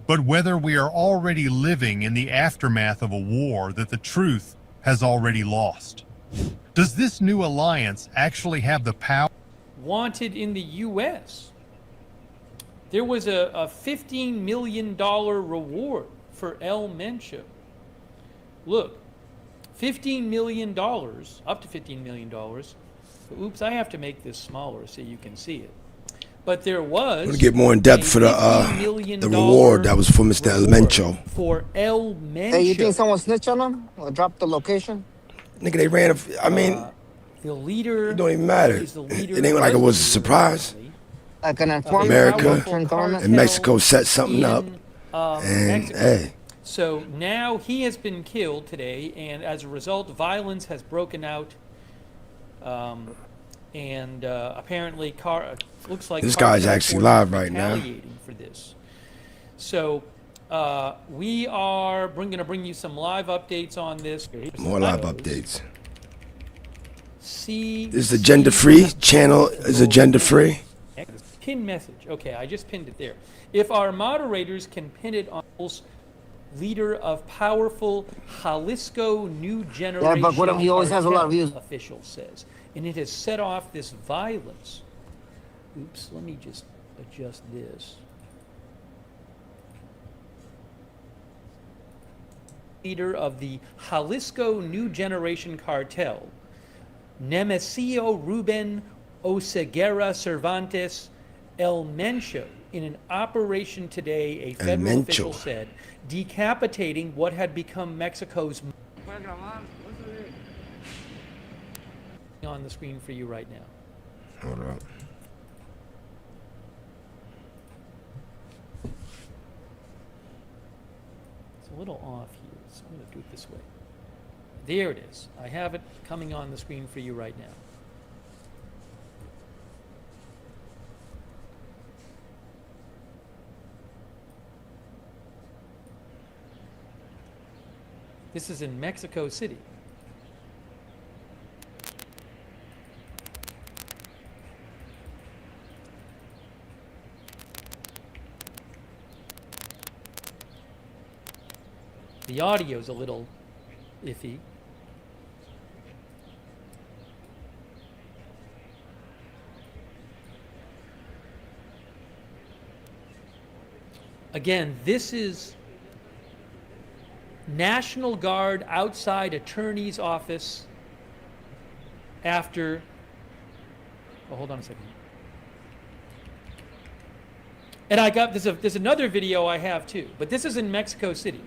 but whether we are already living in the aftermath of a war that the truth has already lost. Does this new alliance actually have the power? Wanted in the U.S. There was a $15 million reward for El Mencho. Look, $15 million, up to $15 million. Oops, I have to make this smaller so you can see it. But there was. I'm gonna get more in depth for the reward that was for Mr. Elemencho. For El Mencho. Hey, you think someone snitched on him or dropped the location? Nigga, they ran. I mean, the leader. It don't even matter. It ain't like it was a surprise. Like an informant. America and Mexico set something up, and Mexico. hey. So now he has been killed today, and as a result, violence has broken out. And apparently, looks like this guy's actually live right now. For this. So we are going to bring you some live updates on this. More live updates. See, this is agenda free. Channel is agenda free. Pin message. Okay, I just pinned it there. If our moderators can pin it on leader of powerful Jalisco New Generation. Yeah, but what he always has a lot of views. Official says, and it has set off this violence. Oops, let me just adjust this. Leader of the Jalisco New Generation Cartel, Nemesio Ruben Oseguera Cervantes El Mencho, in an operation today, a federal official said, decapitating what had become Mexico's on the screen for you right now. Hold up. It's a little off here, so I'm going to do it this way. There it is. I have it coming on the screen for you right now. This is in Mexico City. The audio's a little iffy. Again, this is National Guard outside attorney's office after, oh, hold on a second. And I got, there's another video I have too, but this is in Mexico City.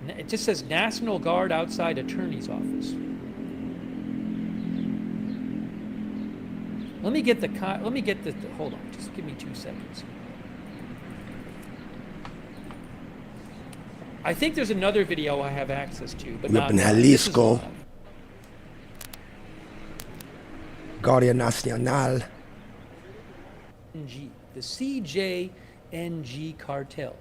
It just says National Guard outside attorney's office. Let me get the, hold on, just give me 2 seconds. I think there's another video I have access to, but not in Jalisco. Guardia Nacional. The CJNG cartel.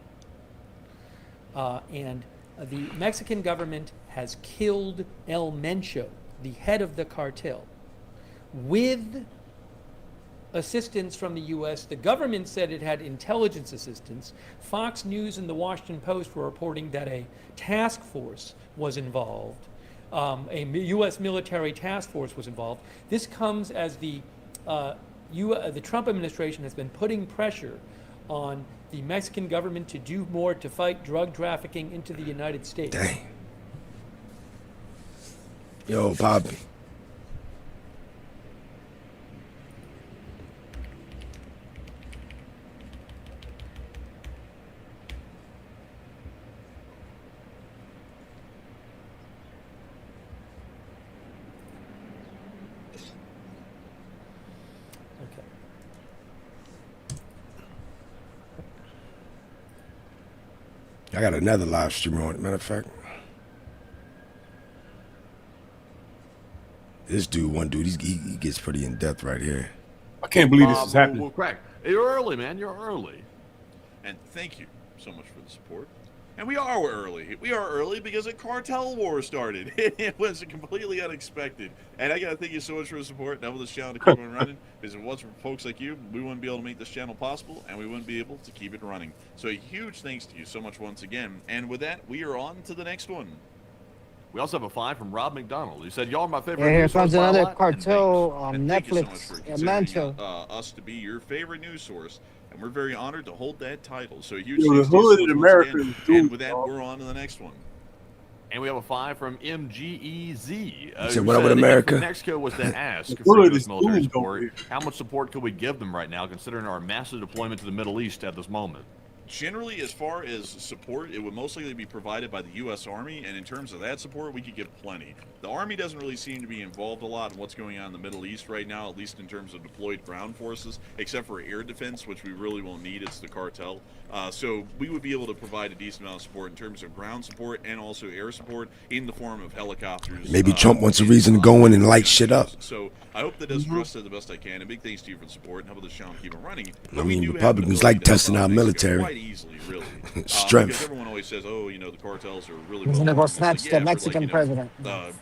And the Mexican government has killed El Mencho, the head of the cartel, with assistance from the U.S. The government said it had intelligence assistance. Fox News and the Washington Post were reporting that a task force was involved. A U.S. military task force was involved. This comes as the Trump administration has been putting pressure on the Mexican government to do more to fight drug trafficking into the United States. Dang. Yo, Bobby. I got another live streamer on it. Matter of fact, this dude, he gets pretty in depth right here. I can't believe this is happening. Well, crack. You're early, man. You're early. And thank you so much for the support. And we are early. We are early because a cartel war started. It was completely unexpected. And I got to thank you so much for the support. Double this channel to keep on running. Because if it wasn't for folks like you, we wouldn't be able to make this channel possible, and we wouldn't be able to keep it running. So a huge thanks to you so much once again. And with that, we are on to the next one. We also have a 5 from Rob McDonald. He said, y'all are my favorite. Yeah, here comes another lot, cartel on and thank you so much Netflix. for El Mencho. considering us to be your favorite news source. And we're very honored to hold that title. So a huge Yo, thanks the to you hood so in much America once is again. doomed, And with that, dog. we're on to the next one. And we have a 5 from MGEZ. Said, what up with America? If Mexico was to ask The for hood U.S. is military doomed over support, here. how much support could we give them right now, considering our massive deployment to the Middle East at this moment? Generally, as far as support, it would most likely be provided by the U.S. Army, and in terms of that support, we could give plenty. The Army doesn't really seem to be involved a lot in what's going on in the Middle East right now, at least in terms of deployed ground forces, except for air defense, which we really won't need. It's the cartel. So we would be able to provide a decent amount of support in terms of ground support and also air support in the form of helicopters. Maybe Trump wants a reason to go in and light shit up. So I hope that does for us the best I can, and big thanks to you for the support and help this channel keep it running. I mean, Republicans like testing our military. Quite easily, really. Strength. Because everyone always says, oh, you know, the cartels are really He's well gonna go armed. snatch It's the like, Mexican president.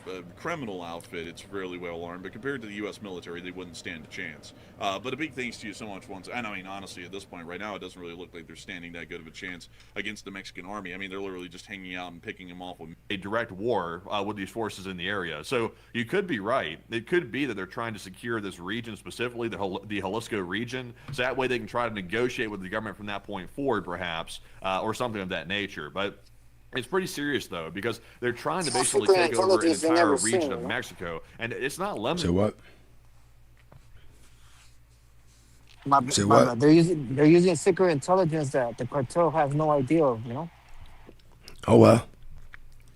A criminal outfit, it's fairly well armed, but compared to the U.S. military, they wouldn't stand a chance. But a big thanks to you so much once. And I mean, honestly, at this point right now, it doesn't really look like they're standing that good of a chance against the Mexican army. I mean, they're literally just hanging out and picking them off with a direct war with these forces in the area. So you could be right. It could be that they're trying to secure this region specifically, the Jalisco region, so that way they can try to negotiate with the government from that point forward, perhaps, or something of that nature. But it's pretty serious, though, because they're trying to basically take over an entire region of Mexico, and it's not limited. Say what? Say But what? they're using secret intelligence that the cartel has no idea of, you know? Oh, well.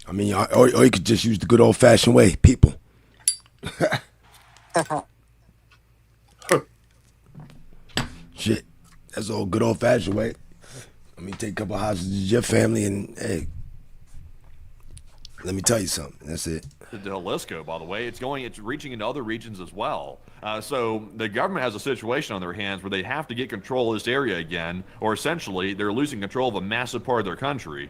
I mean, or you could just use the good old-fashioned way, people. Shit, that's all good old fashioned way. Let me take a couple hostages, your family, and hey, let me tell you something. That's it. The Jalisco, by the way, it's reaching into other regions as well. So the government has a situation on their hands where they have to get control of this area again, or essentially they're losing control of a massive part of their country.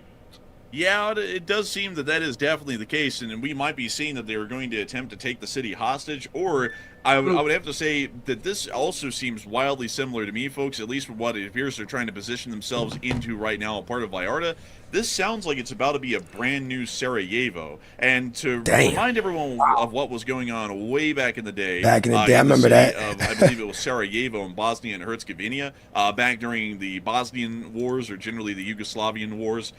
Yeah, it does seem that that is definitely the case, and we might be seeing that they are going to attempt to take the city hostage, or I would have to say that this also seems wildly similar to me, folks, at least from what it appears they're trying to position themselves into right now, a part of Vallarta. This sounds like it's about to be a brand new Sarajevo. And to remind everyone of what was going on way back in the day. Back in the day, I remember that. I believe it was Sarajevo in Bosnia and Herzegovina, back during the Bosnian Wars, or generally the Yugoslavian Wars.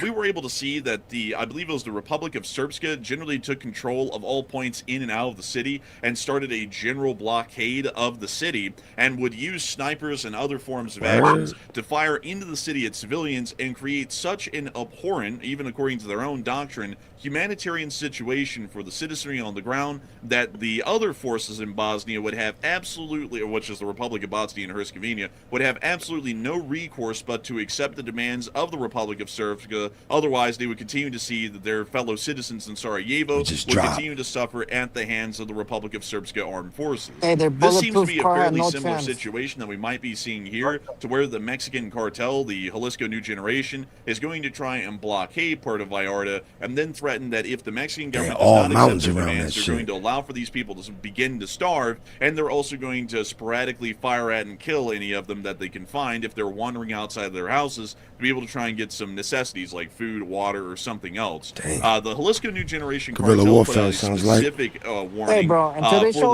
We were able to see that I believe it was the Republic of Srpska, generally took control of all points in and out of the city and started a general blockade of the city and would use snipers and other forms of actions to fire into the city at civilians and create such an abhorrent, even according to their own doctrine, humanitarian situation for the citizenry on the ground that the other forces in Bosnia would have absolutely, or which is the Republic of Bosnia and Herzegovina, would have absolutely no recourse but to accept the demands of the Republic of Srpska. Otherwise, they would continue to see that their fellow citizens in Sarajevo would continue to suffer at the hands of the Republic of Srpska armed forces. Hey, this seems to be a fairly similar situation that we might be seeing here, to where the Mexican cartel, the Jalisco New Generation, is going to try and blockade part of Vallarta, and then threaten that if the Mexican government does not accept their demands, they're going to allow for these people to begin to starve, and they're also going to sporadically fire at and kill any of them that they can find if they're wandering outside of their houses, to be able to try and get some necessities like food, water, or something else. The Jalisco New Generation cartel put out a specific warning for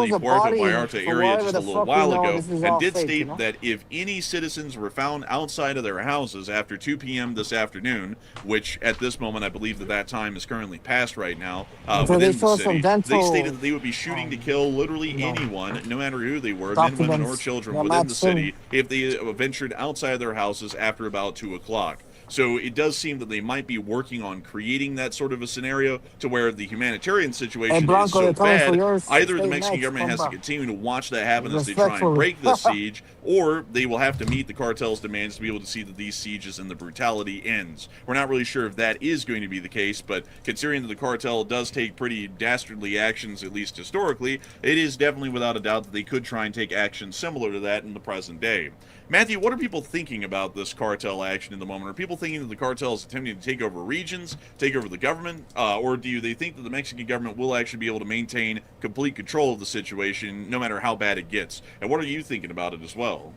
the Puerto Vallarta area just a little while ago, and did state that if any citizens were found outside of their houses after 2 p.m. this afternoon, which at this moment I believe that time is currently passed right now within the city, they stated that they would be shooting to kill literally anyone, no matter who they were, men, women, or children within the city, if they ventured outside of their houses after about 2 o'clock. So it does seem that they might be working on creating that sort of a scenario to where the humanitarian situation is so bad, either the Mexican government has to continue to watch that happen as they try and break this siege, or they will have to meet the cartel's demands to be able to see that these sieges and the brutality ends. We're not really sure if that is going to be the case, but considering that the cartel does take pretty dastardly actions, at least historically, it is definitely without a doubt that they could try and take action similar to that in the present day. Matthew, what are people thinking about this cartel action in the moment? Are people thinking that the cartel is attempting to take over regions, take over the government, or do they think that the Mexican government will actually be able to maintain complete control of the situation no matter how bad it gets? And what are you thinking about it as well?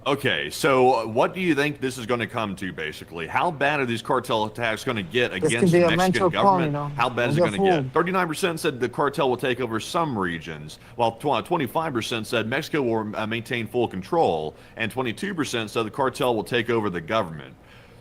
Okay, so what do you think this is going to come to, basically? How bad are these cartel attacks going to get against the Mexican government? How bad is it going to get? 39% said the cartel will take over some regions, while 25% said Mexico will maintain full control, and 22% said the cartel will take over the government.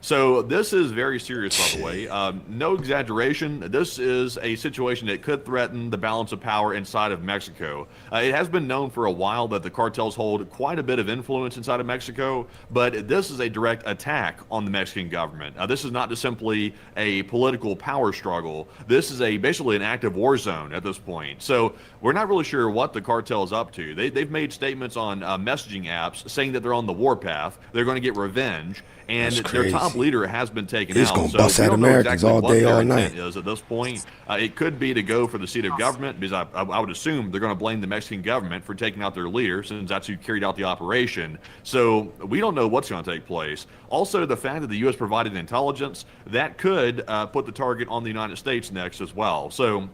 So this is very serious, by the way. No exaggeration. This is a situation that could threaten the balance of power inside of Mexico. It has been known for a while that the cartels hold quite a bit of influence inside of Mexico, but this is a direct attack on the Mexican government. This is not just simply a political power struggle. This is basically an active war zone at this point. So we're not really sure what the cartel is up to. They've made statements on messaging apps saying that they're on the warpath. They're going to get revenge. And their top leader has been taken out. Going to bust out Americans all day, all night. Is at this point, it could be to go for the seat of government, because I would assume they're going to blame the Mexican government for taking out their leader, since that's who carried out the operation. So we don't know what's going to take place. Also, the fact that the U.S. provided intelligence, that could put the target on the United States next as well. So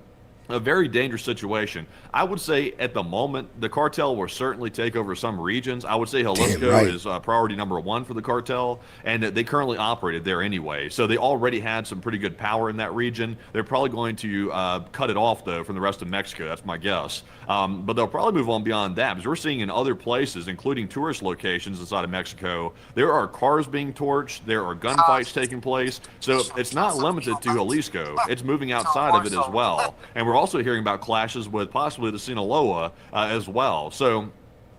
a very dangerous situation. I would say at the moment, the cartel will certainly take over some regions. I would say Jalisco is priority number 1 for the cartel, and they currently operated there anyway. So they already had some pretty good power in that region. They're probably going to cut it off, though, from the rest of Mexico. That's my guess. But they'll probably move on beyond that, because we're seeing in other places, including tourist locations inside of Mexico, there are cars being torched, there are gunfights taking place. So it's not limited to Jalisco. It's moving outside of it as well. And we're also hearing about clashes with possibly the Sinaloa as well. So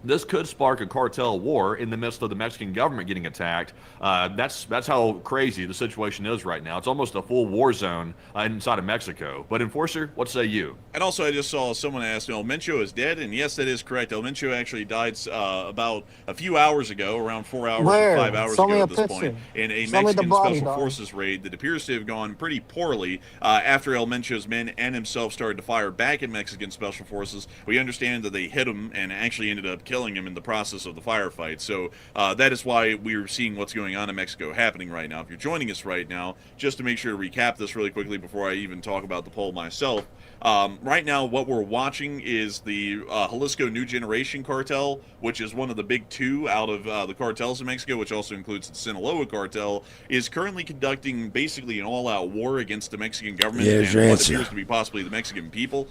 this could spark a cartel war in the midst of the Mexican government getting attacked. That's how crazy the situation is right now. It's almost a full war zone inside of Mexico. But Enforcer, what say you? And also, I just saw someone ask, El Mencho is dead, and yes, that is correct. El Mencho actually died about a few hours ago, around 4 hours or 5 hours ago at this point, in a Mexican Special Forces raid that appears to have gone pretty poorly after El Mencho's men and himself started to fire back at Mexican Special Forces. We understand that they hit him and actually ended up killing him in the process of the firefight. So that is why we're seeing what's going on in Mexico happening right now. If you're joining us right now, just to make sure to recap this really quickly before I even talk about the poll myself, right now what we're watching is the Jalisco New Generation Cartel, which is one of the big two out of the cartels in Mexico, which also includes the Sinaloa Cartel, is currently conducting basically an all-out war against the Mexican government and what appears to be possibly the Mexican people,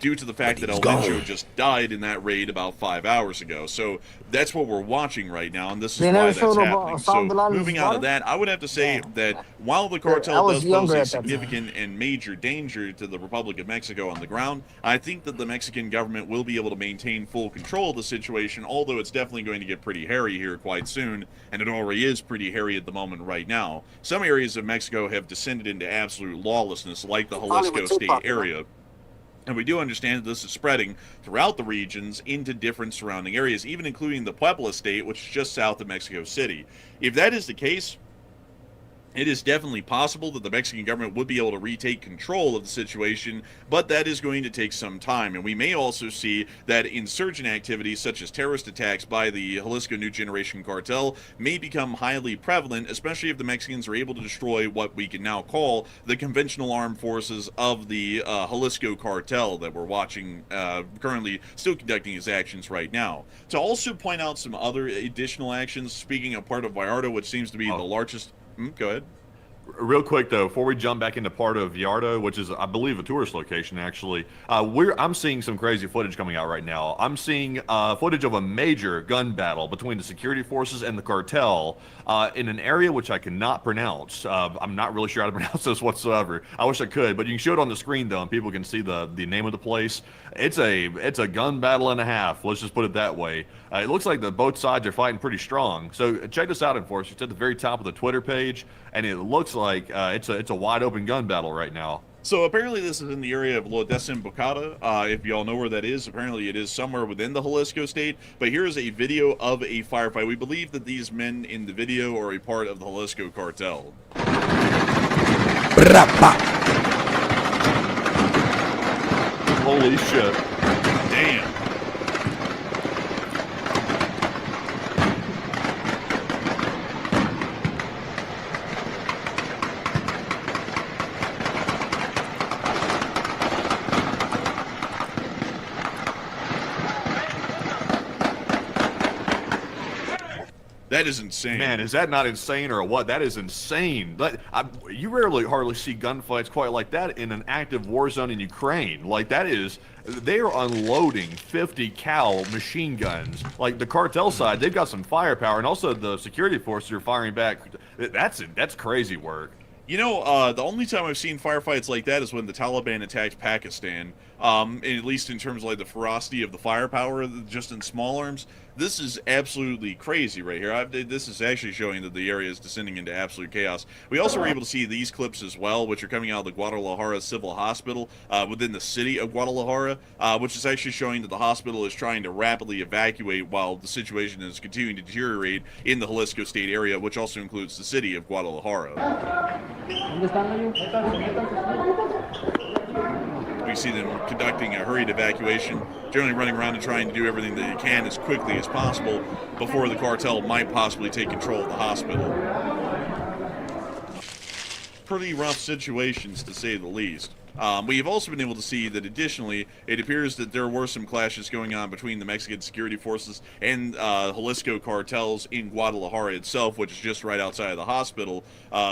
due to the fact that El Mencho just died in that raid about 5 hours ago. So that's what we're watching right now, and this is why that's happening. So moving out of that, I would have to say that while the cartel does pose a significant and major danger to the Republic of Mexico on the ground, I think that the Mexican government will be able to maintain full control of the situation, although it's definitely going to get pretty hairy here quite soon, and it already is pretty hairy at the moment right now. Some areas of Mexico have descended into absolute lawlessness, like the Jalisco state area. And we do understand that this is spreading throughout the regions into different surrounding areas, even including the Puebla state, which is just south of Mexico City. If that is the case, it is definitely possible that the Mexican government would be able to retake control of the situation, but that is going to take some time. And we may also see that insurgent activities such as terrorist attacks by the Jalisco New Generation Cartel may become highly prevalent, especially if the Mexicans are able to destroy what we can now call the conventional armed forces of the Jalisco Cartel that we're watching currently still conducting his actions right now. To also point out some other additional actions, speaking of part of Vallarta, which seems to be the largest... Go ahead. Real quick though, before we jump back into part of Vallarta, which is, I believe, a tourist location actually, I'm seeing some crazy footage coming out right now. I'm seeing footage of a major gun battle between the security forces and the cartel in an area which I cannot pronounce. I'm not really sure how to pronounce this whatsoever. I wish I could, but you can show it on the screen though, and people can see the name of the place. It's a gun battle and a half. Let's just put it that way. It looks like both sides are fighting pretty strong. So check this out, Enforcer. It's at the very top of the Twitter page, and it looks like it's a wide open gun battle right now. So apparently this is in the area of La Desembocada. If y'all know where that is, apparently it is somewhere within the Jalisco state. But here is a video of a firefight. We believe that these men in the video are a part of the Jalisco cartel. Holy shit. Damn. That is insane. Man, is that not insane or what? That is insane. You rarely hardly see gunfights quite like that in an active war zone in Ukraine. Like, that is, they are unloading 50 cal machine guns. Like, the cartel side, they've got some firepower, and also the security forces are firing back. That's crazy work. You know, the only time I've seen firefights like that is when the Taliban attacked Pakistan. At least in terms of like the ferocity of the firepower, just in small arms. This is absolutely crazy right here. This is actually showing that the area is descending into absolute chaos. We also were able to see these clips as well, which are coming out of the Guadalajara Civil Hospital within the city of Guadalajara, which is actually showing that the hospital is trying to rapidly evacuate while the situation is continuing to deteriorate in the Jalisco state area, which also includes the city of Guadalajara. We see them conducting a hurried evacuation, generally running around and trying to do everything that they can as quickly as possible before the cartel might possibly take control of the hospital. Pretty rough situations, to say the least. We've also been able to see that additionally, it appears that there were some clashes going on between the Mexican security forces and Jalisco cartels in Guadalajara itself, which is just right outside of the hospital,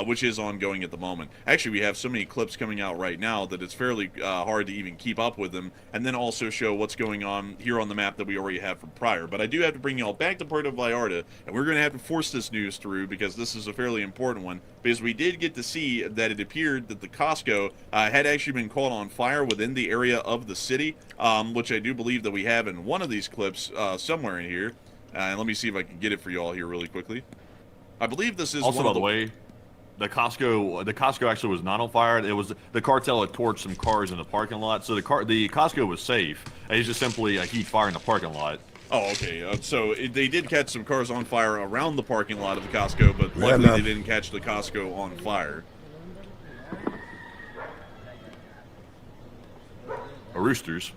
which is ongoing at the moment. Actually, we have so many clips coming out right now that it's fairly hard to even keep up with them, and then also show what's going on here on the map that we already have from prior. But I do have to bring y'all back to Puerto Vallarta, and we're going to have to force this news through because this is a fairly important one, because we did get to see that it appeared that the Costco had actually actually been caught on fire within the area of the city, which I do believe that we have in one of these clips somewhere in here. And let me see if I can get it for you all here really quickly. I believe this is also, one by of the way, the Costco actually was not on fire. It was the cartel had torched some cars in the parking lot, so the Costco was safe. It's just simply a heat fire in the parking lot. Oh, okay. So they did catch some cars on fire around the parking lot of the Costco, but luckily they didn't catch the Costco on fire. Roosters.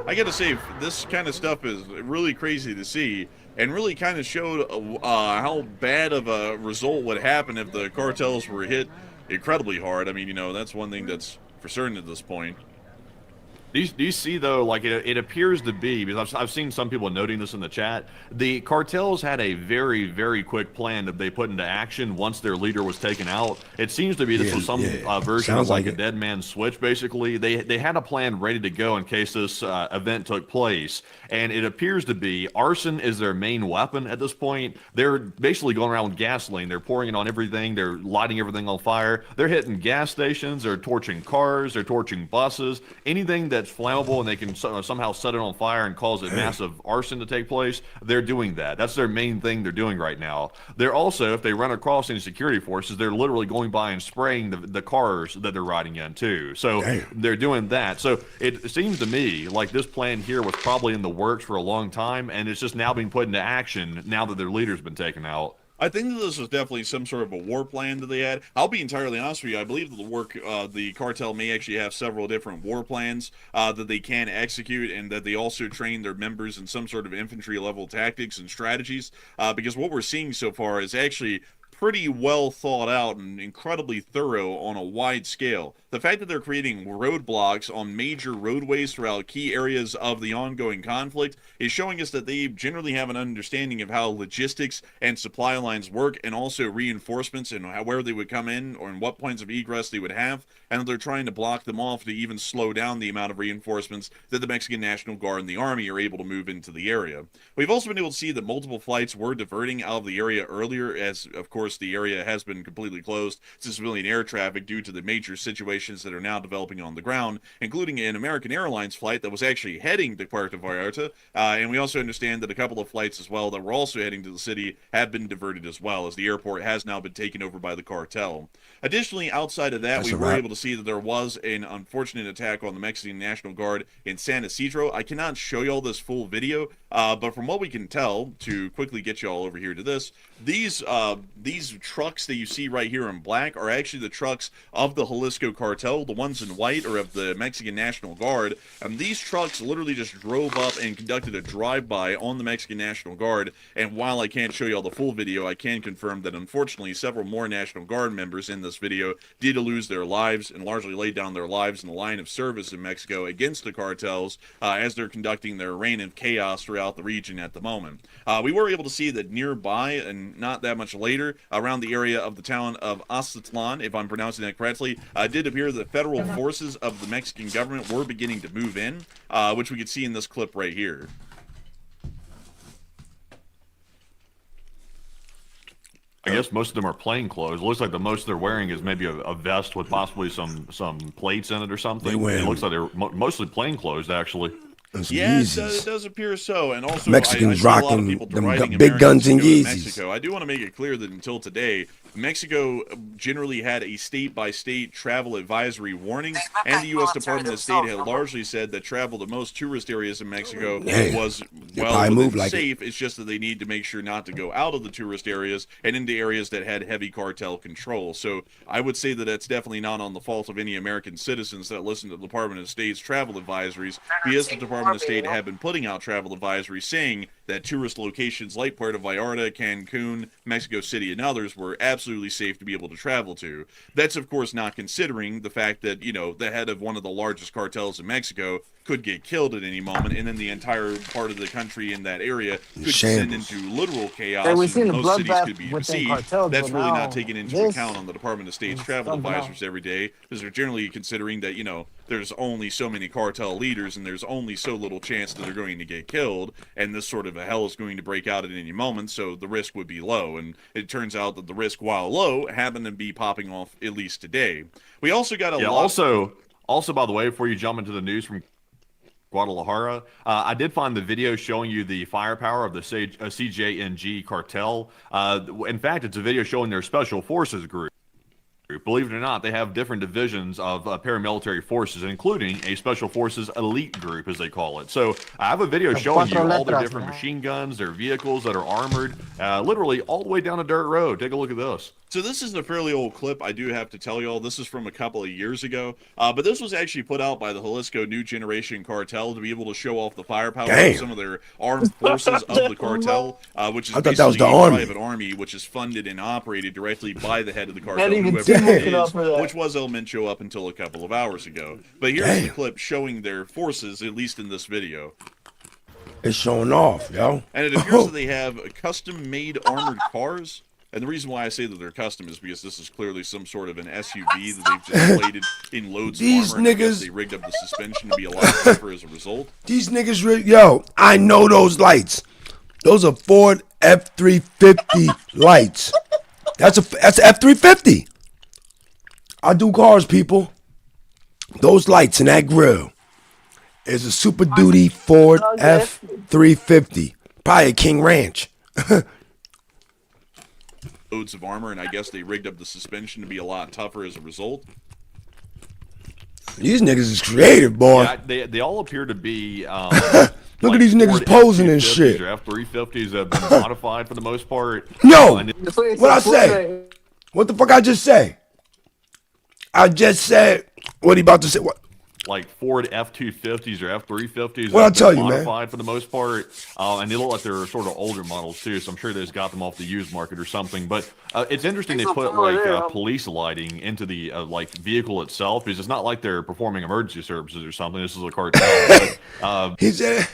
I gotta say, this kind of stuff is really crazy to see, and really kind of showed how bad of a result would happen if the cartels were hit incredibly hard. I mean, you know, that's one thing that's for certain at this point. Do you see, though, like it appears to be, because I've seen some people noting this in the chat, the cartels had a very, very quick plan that they put into action once their leader was taken out. It seems to be this was some version of like a dead man's switch, basically. They had a plan ready to go in case this event took place, and it appears to be arson is their main weapon at this point. They're basically going around with gasoline. They're pouring it on everything. They're lighting everything on fire. They're hitting gas stations. They're torching cars. They're torching buses. Anything that's flammable and they can somehow set it on fire and cause a massive arson to take place, they're doing that. That's their main thing they're doing right now. They're also, if they run across any security forces, they're literally going by and spraying the cars that they're riding in too. So they're doing that. So it seems to me like this plan here was probably in the works for a long time, and it's just now being put into action now that their leader's been taken out. I think that this was definitely some sort of a war plan that they had. I'll be entirely honest with you. I believe that the cartel may actually have several different war plans that they can execute, and that they also train their members in some sort of infantry level tactics and strategies. Because what we're seeing so far is actually pretty well thought out and incredibly thorough on a wide scale. The fact that they're creating roadblocks on major roadways throughout key areas of the ongoing conflict is showing us that they generally have an understanding of how logistics and supply lines work, and also reinforcements and where they would come in or in what points of egress they would have, and that they're trying to block them off to even slow down the amount of reinforcements that the Mexican National Guard and the Army are able to move into the area. We've also been able to see that multiple flights were diverting out of the area earlier, as of course the area has been completely closed to civilian air traffic due to the major situations that are now developing on the ground, including an American Airlines flight that was actually heading to Puerto Vallarta, and we also understand that a couple of flights as well that were also heading to the city have been diverted as well, as the airport has now been taken over by the cartel. Additionally, outside of that, we were able to see that there was an unfortunate attack on the Mexican National Guard in San Isidro. I cannot show y'all this full video, but from what we can tell, to quickly get y'all over here to this, these trucks that you see right here in black are actually the trucks of the Jalisco cartel. The ones in white are of the Mexican National Guard, and these trucks literally just drove up and conducted a drive-by on the Mexican National Guard. And while I can't show y'all the full video, I can confirm that unfortunately several more National Guard members in this video did lose their lives, and largely laid down their lives in the line of service in Mexico against the cartels as they're conducting their reign of chaos throughout the region at the moment. We were able to see that nearby, and not that much later, around the area of the town of Aztlan, if I'm pronouncing that correctly, did appear that federal forces of the Mexican government were beginning to move in, which we could see in this clip right here. I guess most of them are plain clothes. It looks like the most they're wearing is maybe a vest with possibly some plates in it or something. It looks like they're mostly plain clothes, actually. Yeah, it does appear so, and also Mexicans I see a lot of rocking people them deriding big guns and Americans Yeezys. to Mexico. I do want to make it clear that until today, Mexico generally had a state-by-state travel advisory warning, and the U.S. Department of State had largely said that travel to most tourist areas in Mexico was safe. It's just that they need to make sure not to go out of the tourist areas and into areas that had heavy cartel control. So I would say that that's definitely not on the fault of any American citizens that listen to the Department of State's travel advisories, because the Department of State have been putting out travel advisories saying that tourist locations like Puerto Vallarta, Cancun, Mexico City, and others were absolutely safe to be able to travel to. That's, of course, not considering the fact that, you know, the head of one of the largest cartels in Mexico could get killed at any moment, and then the entire part of the country in that area could descend into literal chaos, and most cities could be besieged. That's really not taken into account on the Department of State's travel advisors every day, because they're generally considering that, you know, there's only so many cartel leaders and there's only so little chance that they're going to get killed, and this sort of a hell is going to break out at any moment, so the risk would be low. And it turns out that the risk, while low, happened to be popping off at least today. We also got a lot. Also, by the way, before you jump into the news from Guadalajara, I did find the video showing you the firepower of the CJNG cartel. In fact, it's a video showing their special forces group. Believe it or not, they have different divisions of paramilitary forces, including a special forces elite group, as they call it. So I have a video showing you all their different machine guns, their vehicles that are armored, literally all the way down a dirt road. Take a look at this. So this is a fairly old clip, I do have to tell y'all. This is from a couple of years ago, but this was actually put out by the Jalisco New Generation Cartel to be able to show off the firepower of some of their armed forces of the cartel, which is basically a private army, which is funded and operated directly by the head of the cartel, whoever it is, which was El Mencho up until a couple of hours ago. But here's the clip showing their forces, at least in this video. It's showing off, yo. And it appears that they have custom-made armored cars. And the reason why I say that they're custom is because this is clearly some sort of an SUV that they've just plated in loads of armor. Niggas, they rigged up the suspension to be a lot tougher as a result. These niggas, yo, I know those lights. Those are Ford F-350 lights. That's F-350. I do cars, people. Those lights in that grill is a Super Duty Ford F-350. Probably a King Ranch. Loads of armor, and I guess they rigged up the suspension to be a lot tougher as a result. These niggas is creative, boy. Yeah, they all appear to be. Look at these niggas posing and shit. F-350s have been modified for the most part. No, what I say? What the fuck I just say? I just said what he about to say. What? Like Ford F-250s or F-350s. What I tell you, man? Modified for the most part, and they look like they're sort of older models too. So I'm sure they just got them off the used market or something. But it's interesting they put like police lighting into the like vehicle itself, because it's not like they're performing emergency services or something. This is a cartel. But, he said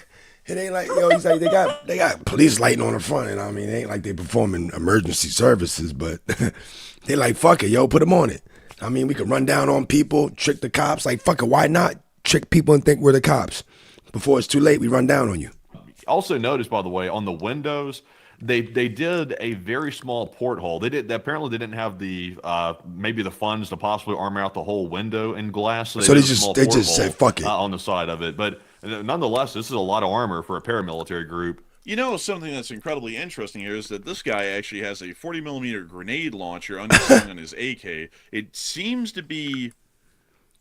it ain't like, yo. He's like they got police lighting on the front, and I mean it ain't like they performing emergency services, but they like fuck it, yo, put them on it. I mean, we could run down on people, trick the cops. Like, fuck it, why not trick people and think we're the cops? Before it's too late, we run down on you. Also notice, by the way, on the windows, they did a very small porthole. Apparently they didn't have the maybe the funds to possibly armor out the whole window in glass. So they just said fuck it on the side of it. But nonetheless, this is a lot of armor for a paramilitary group. You know, something that's incredibly interesting here is that this guy actually has a 40mm grenade launcher underslung on his AK. It seems to be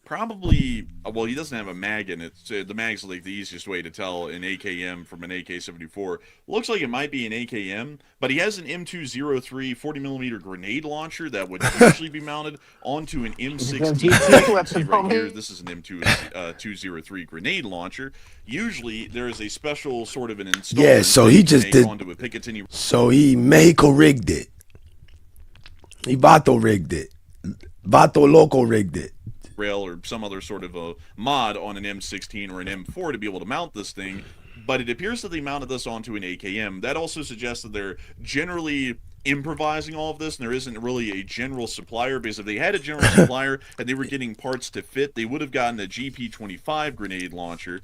probably, well, he doesn't have a mag in it. So the mag's like the easiest way to tell an AKM from an AK-74. Looks like it might be an AKM, but he has an M203 40mm grenade launcher that would usually be mounted onto an M16. Right here, this is an M203 grenade launcher. Usually, there is a special sort of an installment. Yeah, so he just did. Onto a Picatinny. So he Mexico rigged it. He Vato rigged it. Vato Loco rigged it. Rail or some other sort of a mod on an M16 or an M4 to be able to mount this thing, but it appears that they mounted this onto an AKM. That also suggests that they're generally improvising all of this, and there isn't really a general supplier, because if they had a general supplier and they were getting parts to fit, they would have gotten a GP25 grenade launcher,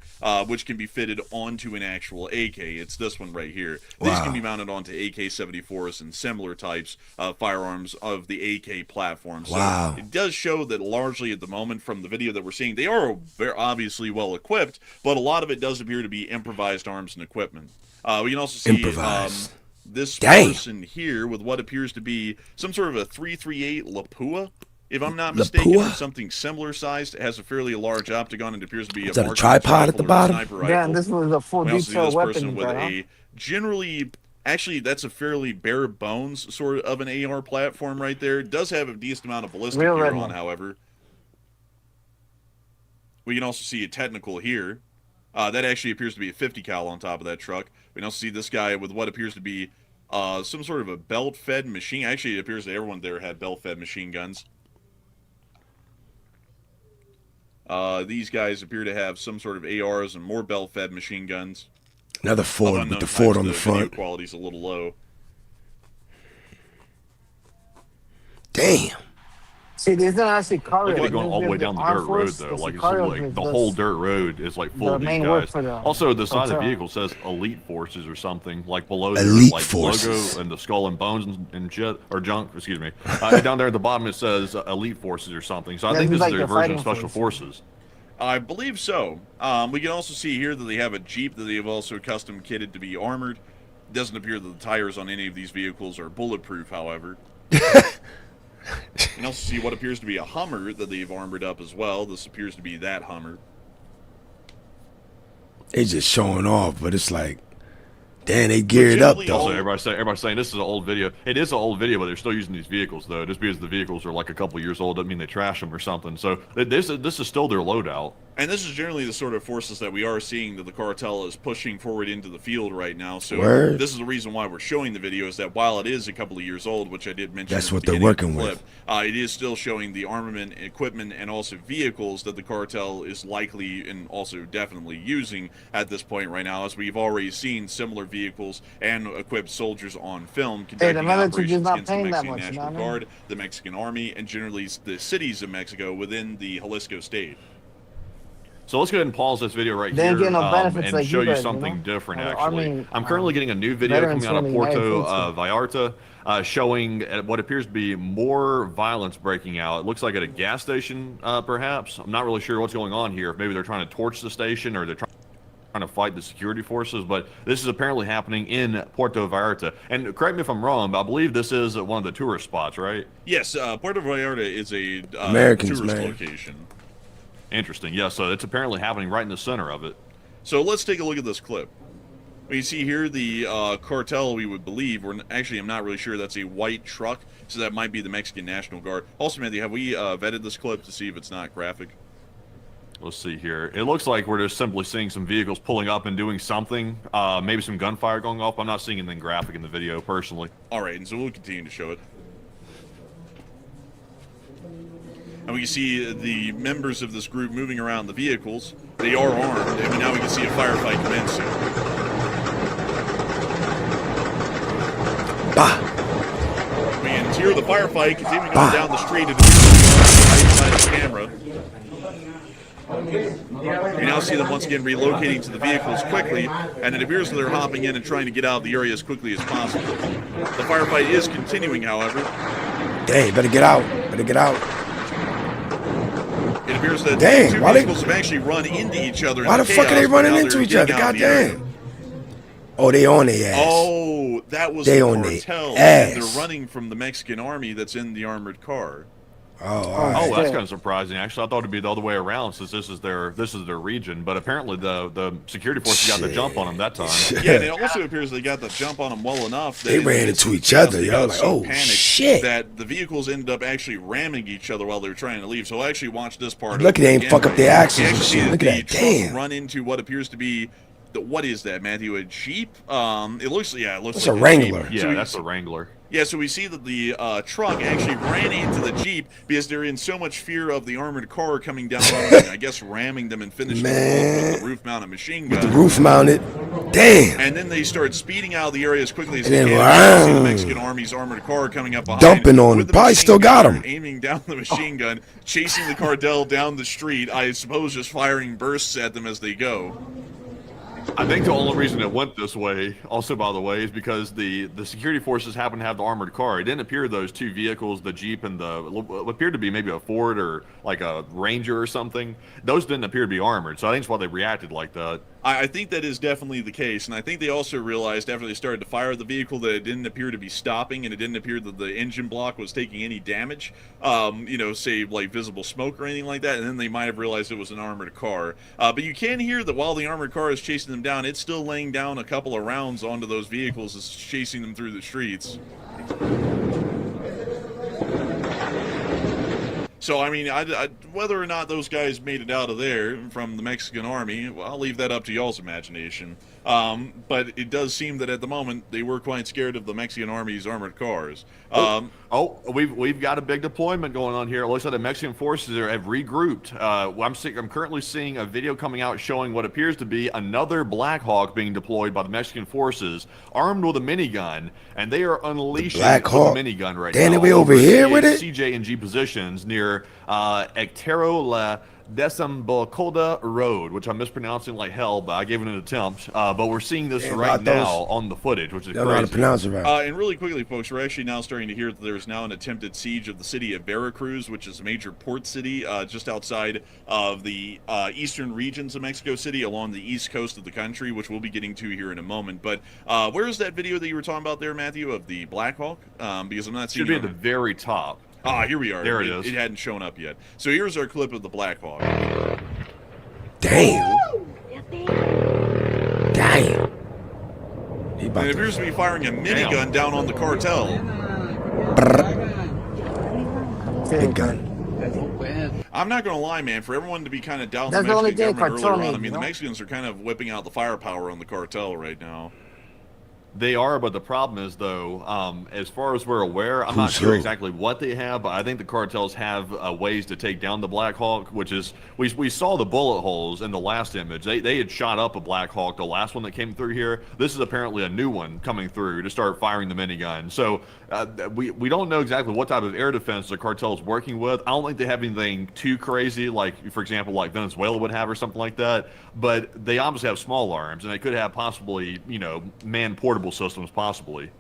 which can be fitted onto an actual AK. It's this one right here. Wow. These can be mounted onto AK-74s and similar types of firearms of the AK platform. So wow. It does show that largely at the moment from the video that we're seeing, they are very obviously well equipped, but a lot of it does appear to be improvised arms and equipment. We can also see this person here with what appears to be some sort of a 338 Lapua, if I'm not mistaken, or something similar sized. It has a fairly large octagon and appears to be a tripod at the bottom. Yeah, and this was a full detail weapon. With a generally, actually, that's a fairly bare bones sort of an AR platform right there. It does have a decent amount of ballistic gear on, however. We can also see a technical here. That actually appears to be a 50 cal on top of that truck. We can also see this guy with what appears to be some sort of a belt-fed machine. Actually, it appears that everyone there had belt-fed machine guns. These guys appear to have some sort of ARs and more belt-fed machine guns. Another Ford with the Ford on the front. Video quality's a little low. Damn. See, there's not actually car Look at rails. it going all the way down the dirt road, though. Like, it's like the whole dirt road is like full of these guys. Also, the side of the vehicle says Elite Forces or something, like below their like logo and the skull and bones and shit, or junk, excuse me. Down there at the bottom it says Elite Forces or something. So I think this is their version of Special Forces. I believe so. We can also see here that they have a Jeep that they have also custom kitted to be armored. It doesn't appear that the tires on any of these vehicles are bulletproof, however. You can also see what appears to be a Hummer that they've armored up as well. This appears to be that Hummer. They just showing off, but it's like, damn, they geared up though. Also, everybody's saying this is an old video. It is an old video, but they're still using these vehicles though. Just because the vehicles are like a couple years old doesn't mean they trash them or something. So this is still their loadout. And this is generally the sort of forces that we are seeing that the cartel is pushing forward into the field right now. So this is the reason why we're showing the video, is that while it is a couple of years old, which I did mention, that's what they're working with. It is still showing the armament, equipment, and also vehicles that the cartel is likely and also definitely using at this point right now, as we've already seen similar vehicles and equipped soldiers on film conducting operations against the Mexican National Guard, the Mexican Army, and generally the cities of Mexico within the Jalisco state. So let's go ahead and pause this video right here and show you something different, actually. I'm currently getting a new video coming out of Puerto Vallarta showing what appears to be more violence breaking out. It looks like at a gas station, perhaps. I'm not really sure what's going on here. Maybe they're trying to torch the station or they're trying to fight the security forces, but this is apparently happening in Puerto Vallarta. And correct me if I'm wrong, but I believe this is one of the tourist spots, right? Yes, Puerto Vallarta is a tourist location. Interesting. Yeah, so it's apparently happening right in the center of it. So let's take a look at this clip. You see here the cartel, we would believe, or actually I'm not really sure, that's a white truck, so that might be the Mexican National Guard. Also, Matthew, have we vetted this clip to see if it's not graphic? Let's see here. It looks like we're just simply seeing some vehicles pulling up and doing something. Maybe some gunfire going off. I'm not seeing anything graphic in the video, personally. All right, and so we'll continue to show it. And we can see the members of this group moving around the vehicles. They are armed, and now we can see a firefight commencing. We can hear the firefight continuing on down the street and right side of the camera. We now see them once again relocating to the vehicles quickly, and it appears that they're hopping in and trying to get out of the area as quickly as possible. The firefight is continuing, however. Dang, better get out. Better get out. It appears that the two vehicles have actually run into each other. Why the fuck are they running into each other? Goddamn. Oh, they on their ass. Oh, that was they the on cartel. Their ass. They're running from the Mexican army that's in the armored car. Oh, that's kind of surprising. Actually, I thought it'd be the other way around, since this is their region. But apparently, the security forces got the jump on them that time. Yeah, and it also appears they got the jump on them well enough that they ran into each other. Yo, like, oh shit! That the vehicles ended up actually ramming each other while they were trying to leave. So I actually watched this part. Lucky they ain't fuck up their axles and shit. Look at that, damn. Run into what appears to be. What is that, Matthew? A Jeep? It looks like it's a Wrangler. Yeah, that's a Wrangler. Yeah, so we see that the truck actually ran into the Jeep because they're in so much fear of the armored car coming down on them, and I guess ramming them and finishing them with the roof-mounted machine gun. With the roof-mounted. Damn. And then they started speeding out of the area as quickly as they can. See the Mexican Army's armored car coming up behind. Dumping on them. Probably still got him. Aiming down the machine gun, chasing the cartel down the street, I suppose just firing bursts at them as they go. I think the only reason it went this way, also by the way, is because the security forces happen to have the armored car. It didn't appear those two vehicles, the Jeep and what appeared to be maybe a Ford or like a Ranger or something, those didn't appear to be armored. So I think that's why they reacted like that. I think that is definitely the case, and I think they also realized after they started to fire the vehicle that it didn't appear to be stopping, and it didn't appear that the engine block was taking any damage, you know, say like visible smoke or anything like that, and then they might have realized it was an armored car. But you can hear that while the armored car is chasing them down, it's still laying down a couple of rounds onto those vehicles as chasing them through the streets. So, I mean, whether or not those guys made it out of there from the Mexican army, well, I'll leave that up to y'all's imagination. But it does seem that at the moment they were quite scared of the Mexican army's armored cars. We've got a big deployment going on here. It looks like the Mexican forces have regrouped. I'm currently seeing a video coming out showing what appears to be another Black Hawk being deployed by the Mexican forces, armed with a minigun, and they are unleashing the minigun right now. Danny, we over here with it? CJ and G positions near Ectero La Desembocoda Road, which I'm mispronouncing like hell, but I gave it an attempt. But we're seeing this right now on the footage, which is crazy. How to pronounce it right. And really quickly, folks, we're actually now starting to hear that there's now an attempted siege of the city of Veracruz, which is a major port city just outside of the eastern regions of Mexico City along the east coast of the country, which we'll be getting to here in a moment. But where's that video that you were talking about there, Matthew, of the Black Hawk? Because I'm not seeing it. Should be at the very top. Here we are. There it is. It hadn't shown up yet. So here's our clip of the Black Hawk. Damn. Damn. And it appears to be firing a minigun down on the cartel. Big gun. I'm not going to lie, man. For everyone to be kind of down That's the the Mexican only government day earlier cartel on, I made, mean, you the know? Mexicans are kind of whipping out the firepower on the cartel right now. They are, but the problem is, though, as far as we're aware, I'm not sure exactly what they have, but I think the cartels have ways to take down the Black Hawk, which is, we saw the bullet holes in the last image. They had shot up a Black Hawk, the last one that came through here. This is apparently a new one coming through to start firing the minigun. So we don't know exactly what type of air defense the cartel is working with. I don't think they have anything too crazy, like, for example, like Venezuela would have or something like that, but they obviously have small arms, and they could have possibly, man-portable systems, possibly,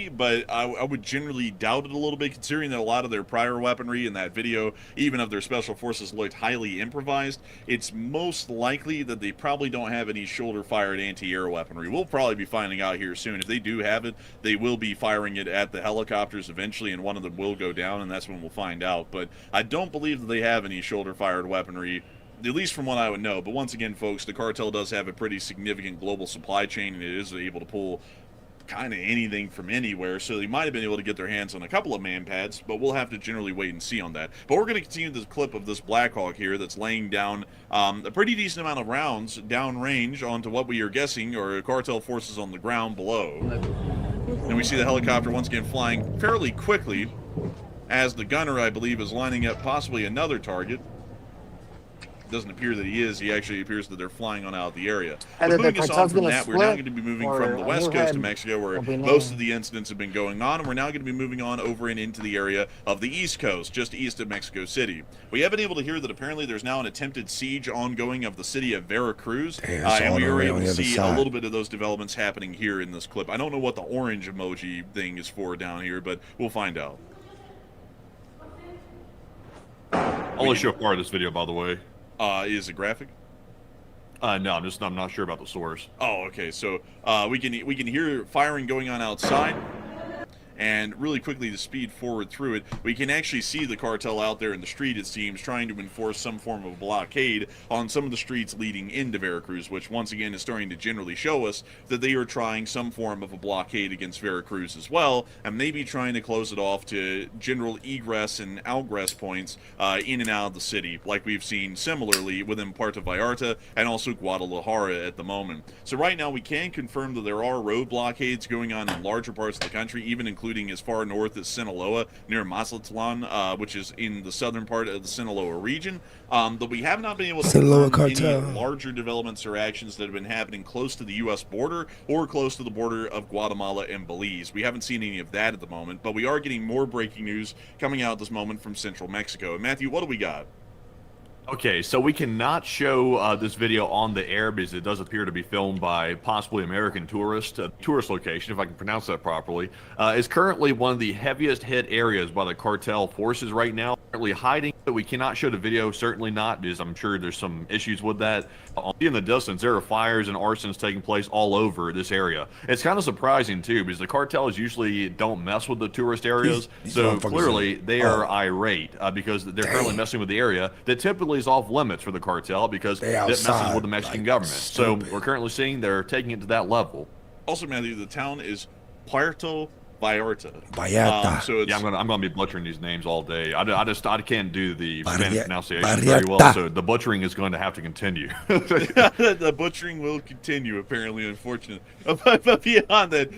but I would generally doubt it a little bit, considering that a lot of their prior weaponry in that video, even of their special forces, looked highly improvised. It's most likely that they probably don't have any shoulder-fired anti-air weaponry. We'll probably be finding out here soon. If they do have it, they will be firing it at the helicopters eventually, and one of them will go down, and that's when we'll find out. But I don't believe that they have any shoulder-fired weaponry, at least from what I would know. But once again, folks, the cartel does have a pretty significant global supply chain, and it is able to pull kind of anything from anywhere, so they might have been able to get their hands on a couple of man-pads, but we'll have to generally wait and see on that. But we're going to continue this clip of this Black Hawk here that's laying down a pretty decent amount of rounds downrange onto what we are guessing are cartel forces on the ground below. And we see the helicopter once again flying fairly quickly as the gunner, I believe, is lining up possibly another target. Doesn't appear that he is. He actually appears that they're flying on out of the area. But moving us on from that, we're now going to be moving from the west coast of Mexico, where most of the incidents have been going on, and we're now going to be moving on over and into the area of the east coast, just east of Mexico City. We have been able to hear that apparently there's now an attempted siege ongoing of the city of Veracruz, and we are able to see a little bit of those developments happening here in this clip. I don't know what the orange emoji thing is for down here, but we'll find out. I'll only show part of this video, by the way. Is it graphic? No, I'm not sure about the source. Oh, okay. So we can hear firing going on outside, and really quickly to speed forward through it, we can actually see the cartel out there in the street, it seems, trying to enforce some form of blockade on some of the streets leading into Veracruz, which once again is starting to generally show us that they are trying some form of a blockade against Veracruz as well, and maybe trying to close it off to general egress and outgress points in and out of the city, like we've seen similarly within Puerto Vallarta and also Guadalajara at the moment. So right now we can confirm that there are road blockades going on in larger parts of the country, even including as far north as Sinaloa, near Mazatlan, which is in the southern part of the Sinaloa region. But we have not been able to confirm any larger developments or actions that have been happening close to the U.S. border or close to the border of Guatemala and Belize. We haven't seen any of that at the moment, but we are getting more breaking news coming out at this moment from central Mexico. And Matthew, what do we got? Okay, so we cannot show this video on the air because it does appear to be filmed by possibly American tourist. Tourist location, if I can pronounce that properly, is currently one of the heaviest hit areas by the cartel forces right now. Currently hiding, but we cannot show the video, certainly not, because I'm sure there's some issues with that. In the distance, there are fires and arsons taking place all over this area. It's kind of surprising, too, because the cartels usually don't mess with the tourist areas, so clearly they are irate because they're currently messing with the area that typically is off limits for the cartel because it messes with the Mexican government. So we're currently seeing they're taking it to that level. Also, Matthew, the town is Puerto Vallarta. So yeah, I'm gonna be butchering these names all day. I can't do the Spanish pronunciation very well, so the butchering is going to have to continue. The butchering will continue, apparently, unfortunately. But beyond that,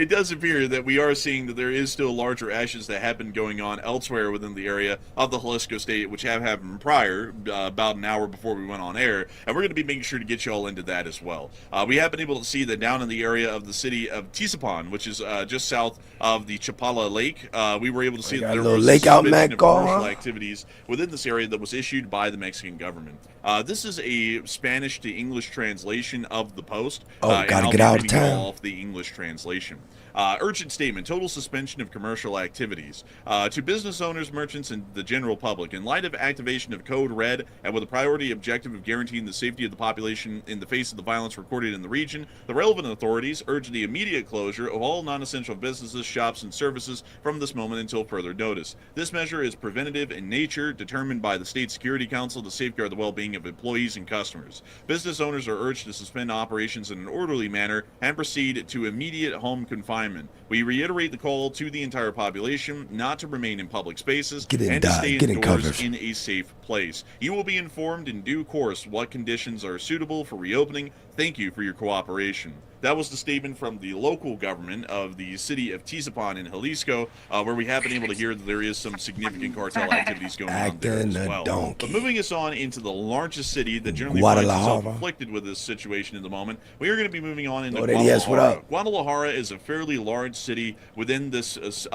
it does appear that we are seeing that there is still larger ashes that have been going on elsewhere within the area of the Jalisco state, which have happened prior, about an hour before we went on air, and we're going to be making sure to get you all into that as well. We have been able to see that down in the area of the city of Tizapan, which is just south of the Chapala Lake, we were able to see that there was a suspension of commercial activities within this area that was issued by the Mexican government. This is a Spanish to English translation of the post. Gotta get out of town. Off the English translation. Urgent statement, total suspension of commercial activities. To business owners, merchants, and the general public, in light of activation of Code Red, and with a priority objective of guaranteeing the safety of the population in the face of the violence recorded in the region, the relevant authorities urge the immediate closure of all non-essential businesses, shops, and services from this moment until further notice. This measure is preventative in nature, determined by the State Security Council to safeguard the well-being of employees and customers. Business owners are urged to suspend operations in an orderly manner and proceed to immediate home confinement. We reiterate the call to the entire population not to remain in public spaces and to stay indoors in a safe place. You will be informed in due course what conditions are suitable for reopening. Thank you for your cooperation. That was the statement from the local government of the city of Tizapan in Jalisco, where we have been able to hear that there is some significant cartel activities going on there as well. But moving us on into the largest city that generally finds itself afflicted with this situation in the moment, we are going to be moving on into Guadalajara. Guadalajara is a fairly large city within this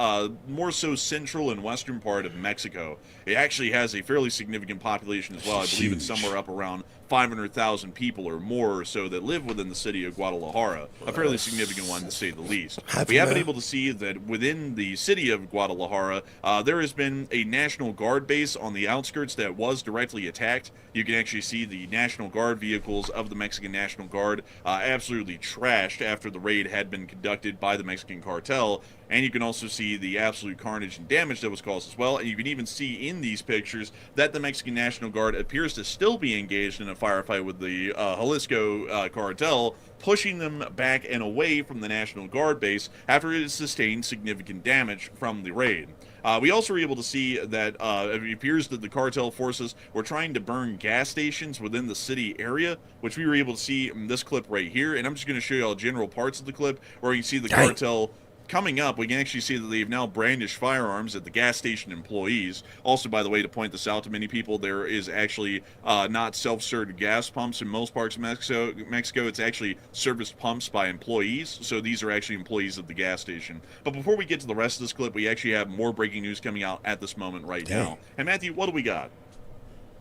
more so central and western part of Mexico. It actually has a fairly significant population as well. I believe it's somewhere up around 500,000 people or more or so that live within the city of Guadalajara, a fairly significant one to say the least. We have been able to see that within the city of Guadalajara, there has been a National Guard base on the outskirts that was directly attacked. You can actually see the National Guard vehicles of the Mexican National Guard absolutely trashed after the raid had been conducted by the Mexican cartel. And you can also see the absolute carnage and damage that was caused as well. And you can even see in these pictures that the Mexican National Guard appears to still be engaged in a firefight with the Jalisco cartel, pushing them back and away from the National Guard base after it has sustained significant damage from the raid. We also were able to see that it appears that the cartel forces were trying to burn gas stations within the city area, which we were able to see in this clip right here. And I'm just going to show you all general parts of the clip where you can see the cartel coming up. We can actually see that they've now brandished firearms at the gas station employees. Also, by the way, to point this out to many people, there is actually not self-served gas pumps in most parts of Mexico. It's actually serviced pumps by employees. So these are actually employees of the gas station. But before we get to the rest of this clip, we actually have more breaking news coming out at this moment right now. And Matthew, what do we got?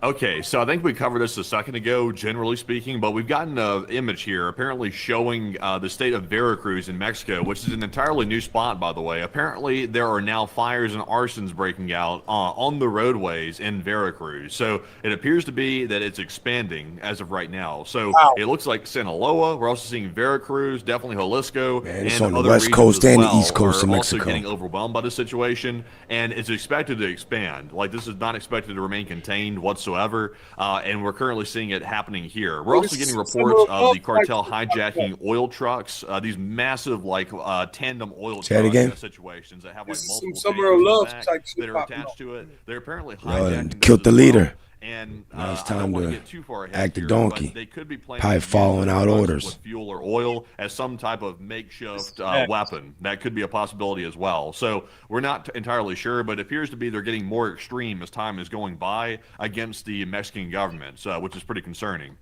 Okay, so I think we covered this a second ago, generally speaking, but we've gotten an image here apparently showing the state of Veracruz in Mexico, which is an entirely new spot, by the way. Apparently, there are now fires and arsons breaking out on the roadways in Veracruz. So it appears to be that it's expanding as of right now. So it looks like Sinaloa. We're also seeing Veracruz, definitely Jalisco, and it's on the West Coast and the East Coast of Mexico. Also getting overwhelmed by the situation, and it's expected to expand. Like, this is not expected to remain contained whatsoever. And we're currently seeing it happening here. We're also getting reports of the cartel hijacking oil trucks, these massive tandem oil truck situations that have multiple stations that are attached to it. They're apparently hijacking. Killed the leader. And now it's time to act the here, donkey. They could be probably following out orders. With fuel or oil as some type of makeshift weapon. That could be a possibility as well. So we're not entirely sure, but it appears to be they're getting more extreme as time is going by against the Mexican government, which is pretty concerning.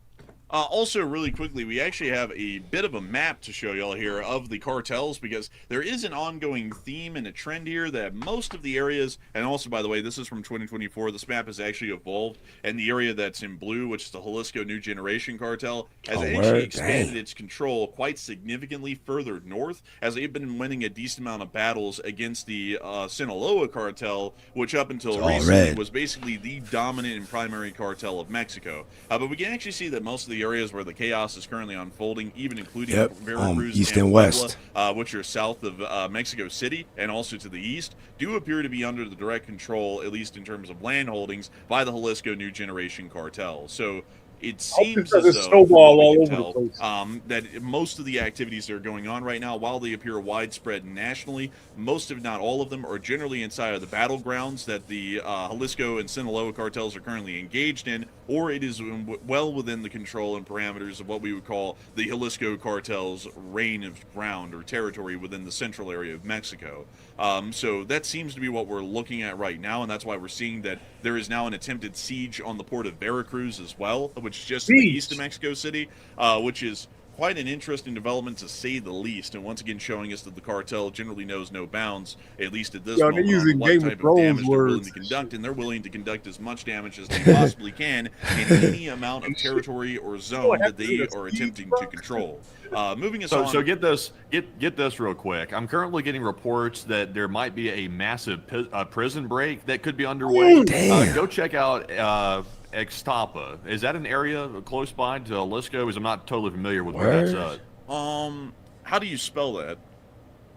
Also, really quickly, we actually have a bit of a map to show y'all here of the cartels, because there is an ongoing theme and a trend here that most of the areas, and also, by the way, this is from 2024, this map has actually evolved, and the area that's in blue, which is the Jalisco New Generation cartel, has actually expanded its control quite significantly further north, as they've been winning a decent amount of battles against the Sinaloa cartel, which up until recently was basically the dominant and primary cartel of Mexico. But we can actually see that most of the areas where the chaos is currently unfolding, even including Veracruz East and West, which are south of Mexico City and also to the east, do appear to be under the direct control, at least in terms of land holdings, by the Jalisco New Generation cartel. So It seems because as it's though, from snowball what we all can over the tell, place. that most of the activities that are going on right now, while they appear widespread nationally, most, if not all of them, are generally inside of the battlegrounds that the Jalisco and Sinaloa cartels are currently engaged in, or it is well within the control and parameters of what we would call the Jalisco cartel's reign of ground or territory within the central area of Mexico. So that seems to be what we're looking at right now, and that's why we're seeing that there is now an attempted siege on the port of Veracruz as well, which is just to the east of Mexico City, which is quite an interesting development to say the least, and once again showing us that the cartel generally knows no bounds, at least at this moment, on what type of damage they're willing to conduct, and they're willing to conduct as much damage as they possibly can in any amount of territory or zone that they are attempting to control. Moving us on. So get this real quick. I'm currently getting reports that there might be a massive prison break that could be underway. Go check out Ixtapa. Is that an area close by to Jalisco? Because I'm not totally familiar with where that's at. How do you spell that?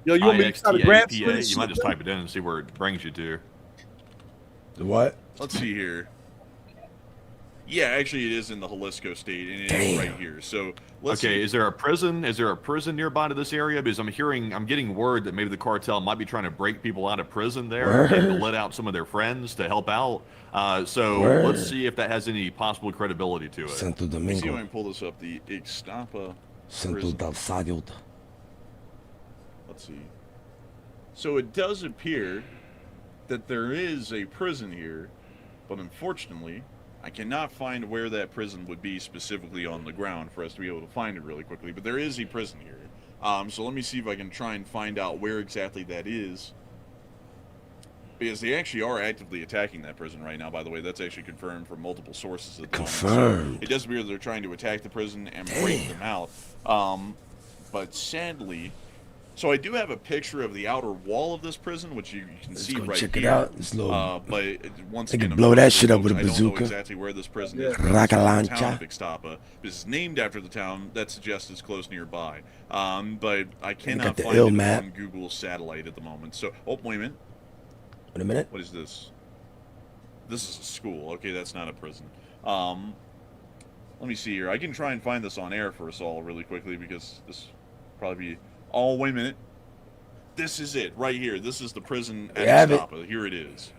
Yo, you want me to try to grab You might just type it in and see where it brings you to. The what? Let's see here. Yeah, actually, it is in the Jalisco state, and it is right here. So let's see. Is there a prison? Is there a prison nearby to this area? Because I'm getting word that maybe the cartel might be trying to break people out of prison there and to let out some of their friends to help out. So let's see if that has any possible credibility to it. Santo Let me see if I Domingo. can pull this up. The Ixtapa Santo prison. del Salud. Let's see. So it does appear that there is a prison here, but unfortunately, I cannot find where that prison would be specifically on the ground for us to be able to find it really quickly. But there is a prison here. So let me see if I can try and find out where exactly that is. Because they actually are actively attacking that prison right now, by the way. That's actually confirmed from multiple sources at the moment. So it does appear they're trying to attack the prison and break them out. But sadly... So I do have a picture of the outer wall of this prison, which you can see right check here. it out. This little, but once they again, can blow that shit up with a I don't know bazooka. exactly where this prison is. Rakalancha. The town of Ixtapa. This is named after the town. That suggests it's close nearby. But I cannot find it on Google Satellite at the moment. So, oh, wait a minute. Wait a minute. What is this? This is a school. Okay, that's not a prison. Let me see here. I can try and find this on air for us all really quickly because this will probably be... Oh, wait a minute. This is it right here. This is the prison at Ixtapa. Here it is.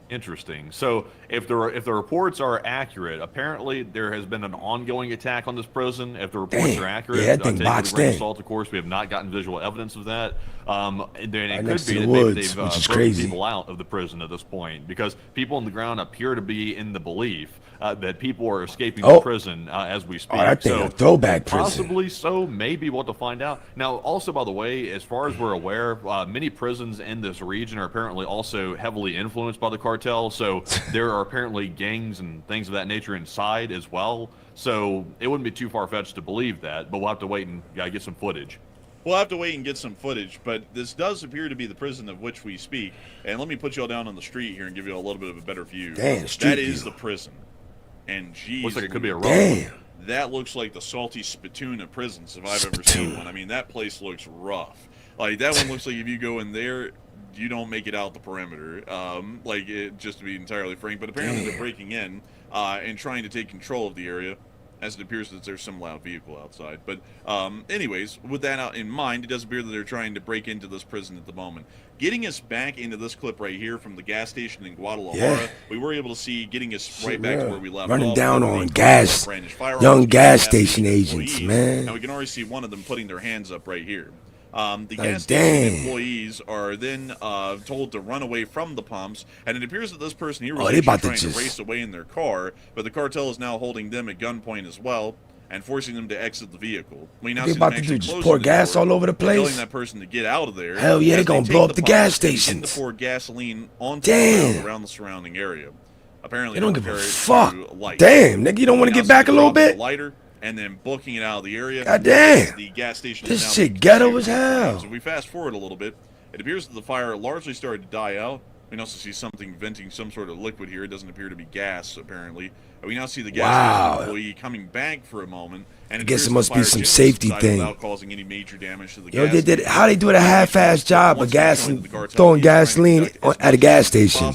Interesting. So if the reports are accurate, apparently there has been an ongoing attack on this prison. If the reports are accurate, take it with a grain of salt. Of course, we have not gotten visual evidence of that. Then it could be that maybe they've broken people out of the prison at this point because people on the ground appear to be in the belief that people are escaping the prison as we speak. I think a throwback prison. Possibly so. Maybe we'll have to find out. Now, also, by the way, as far as we're aware, many prisons in this region are apparently also heavily influenced by the cartel. So there are apparently gangs and things of that nature inside as well. So it wouldn't be too far-fetched to believe that, but we'll have to wait and get some footage. We'll have to wait and get some footage, but this does appear to be the prison of which we speak. And let me put y'all down on the street here and give you a little bit of a better view. Damn, that is the prison. And geez, looks like it could be a rough one. That looks like the salty spittoon of prisons if I've ever seen one. I mean, that place looks rough. Like, that one looks like if you go in there, you don't make it out the perimeter. Just to be entirely frank. But apparently they're breaking in and trying to take control of the area, as it appears that there's some loud vehicle outside. But anyways, with that out in mind, it does appear that they're trying to break into this prison at the moment. Getting us back into this clip right here from the gas station in Guadalajara, we were able to see getting us right back to where we left off. Running down on young gas station agents, man. Now we can already see one of them putting their hands up right here. The gas station employees are then told to run away from the pumps, and it appears that this person here was actually trying to race away in their car, but the cartel is now holding them at gunpoint as well and forcing them to exit the vehicle. We now see about them to do actually just pour gas all over the place? telling that person to get out of there. Hell yeah, they're gonna blow up the gas stations. And to pour gasoline onto the ground around the surrounding area. Apparently, they don't give a fuck. Damn, nigga, you don't want to get back a little bit? Lighter and then booking it out of the area. God damn. The gas station This shit ghetto as hell. So if we fast forward a little bit, it appears that the fire largely started to die out We can also see something venting some sort of liquid here. It doesn't appear to be gas, apparently. We now see the gas employee coming back for a moment. And I guess it must be some safety thing. Without causing any major damage to the Yo, gas they did how they do it a half-ass job of throwing gasoline at a gas station.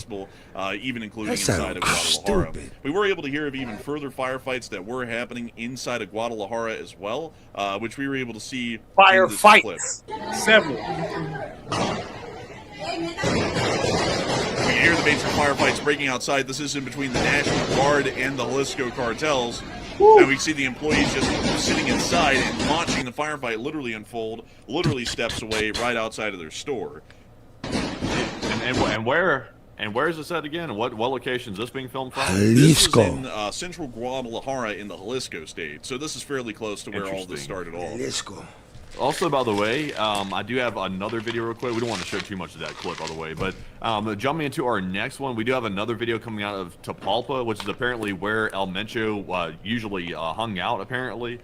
Even including inside of Guadalajara. We were able to hear of even further firefights that were happening inside of Guadalajara as well, which we were able to see. Firefights, several. We can hear the major firefights breaking outside. This is in between the National Guard and the Jalisco cartels. And we see the employees just sitting inside and watching the firefight literally unfold, literally steps away right outside of their store. And where is this at again? And what location is this being filmed from? Jalisco. This is in central Guadalajara in the Jalisco state. So this is fairly close to where all this started off. Jalisco. Also, by the way, I do have another video real quick. We don't want to show too much of that clip, by the way. But jumping into our next one, we do have another video coming out of Tapalpa, which is apparently where El Mencho usually hung out, apparently.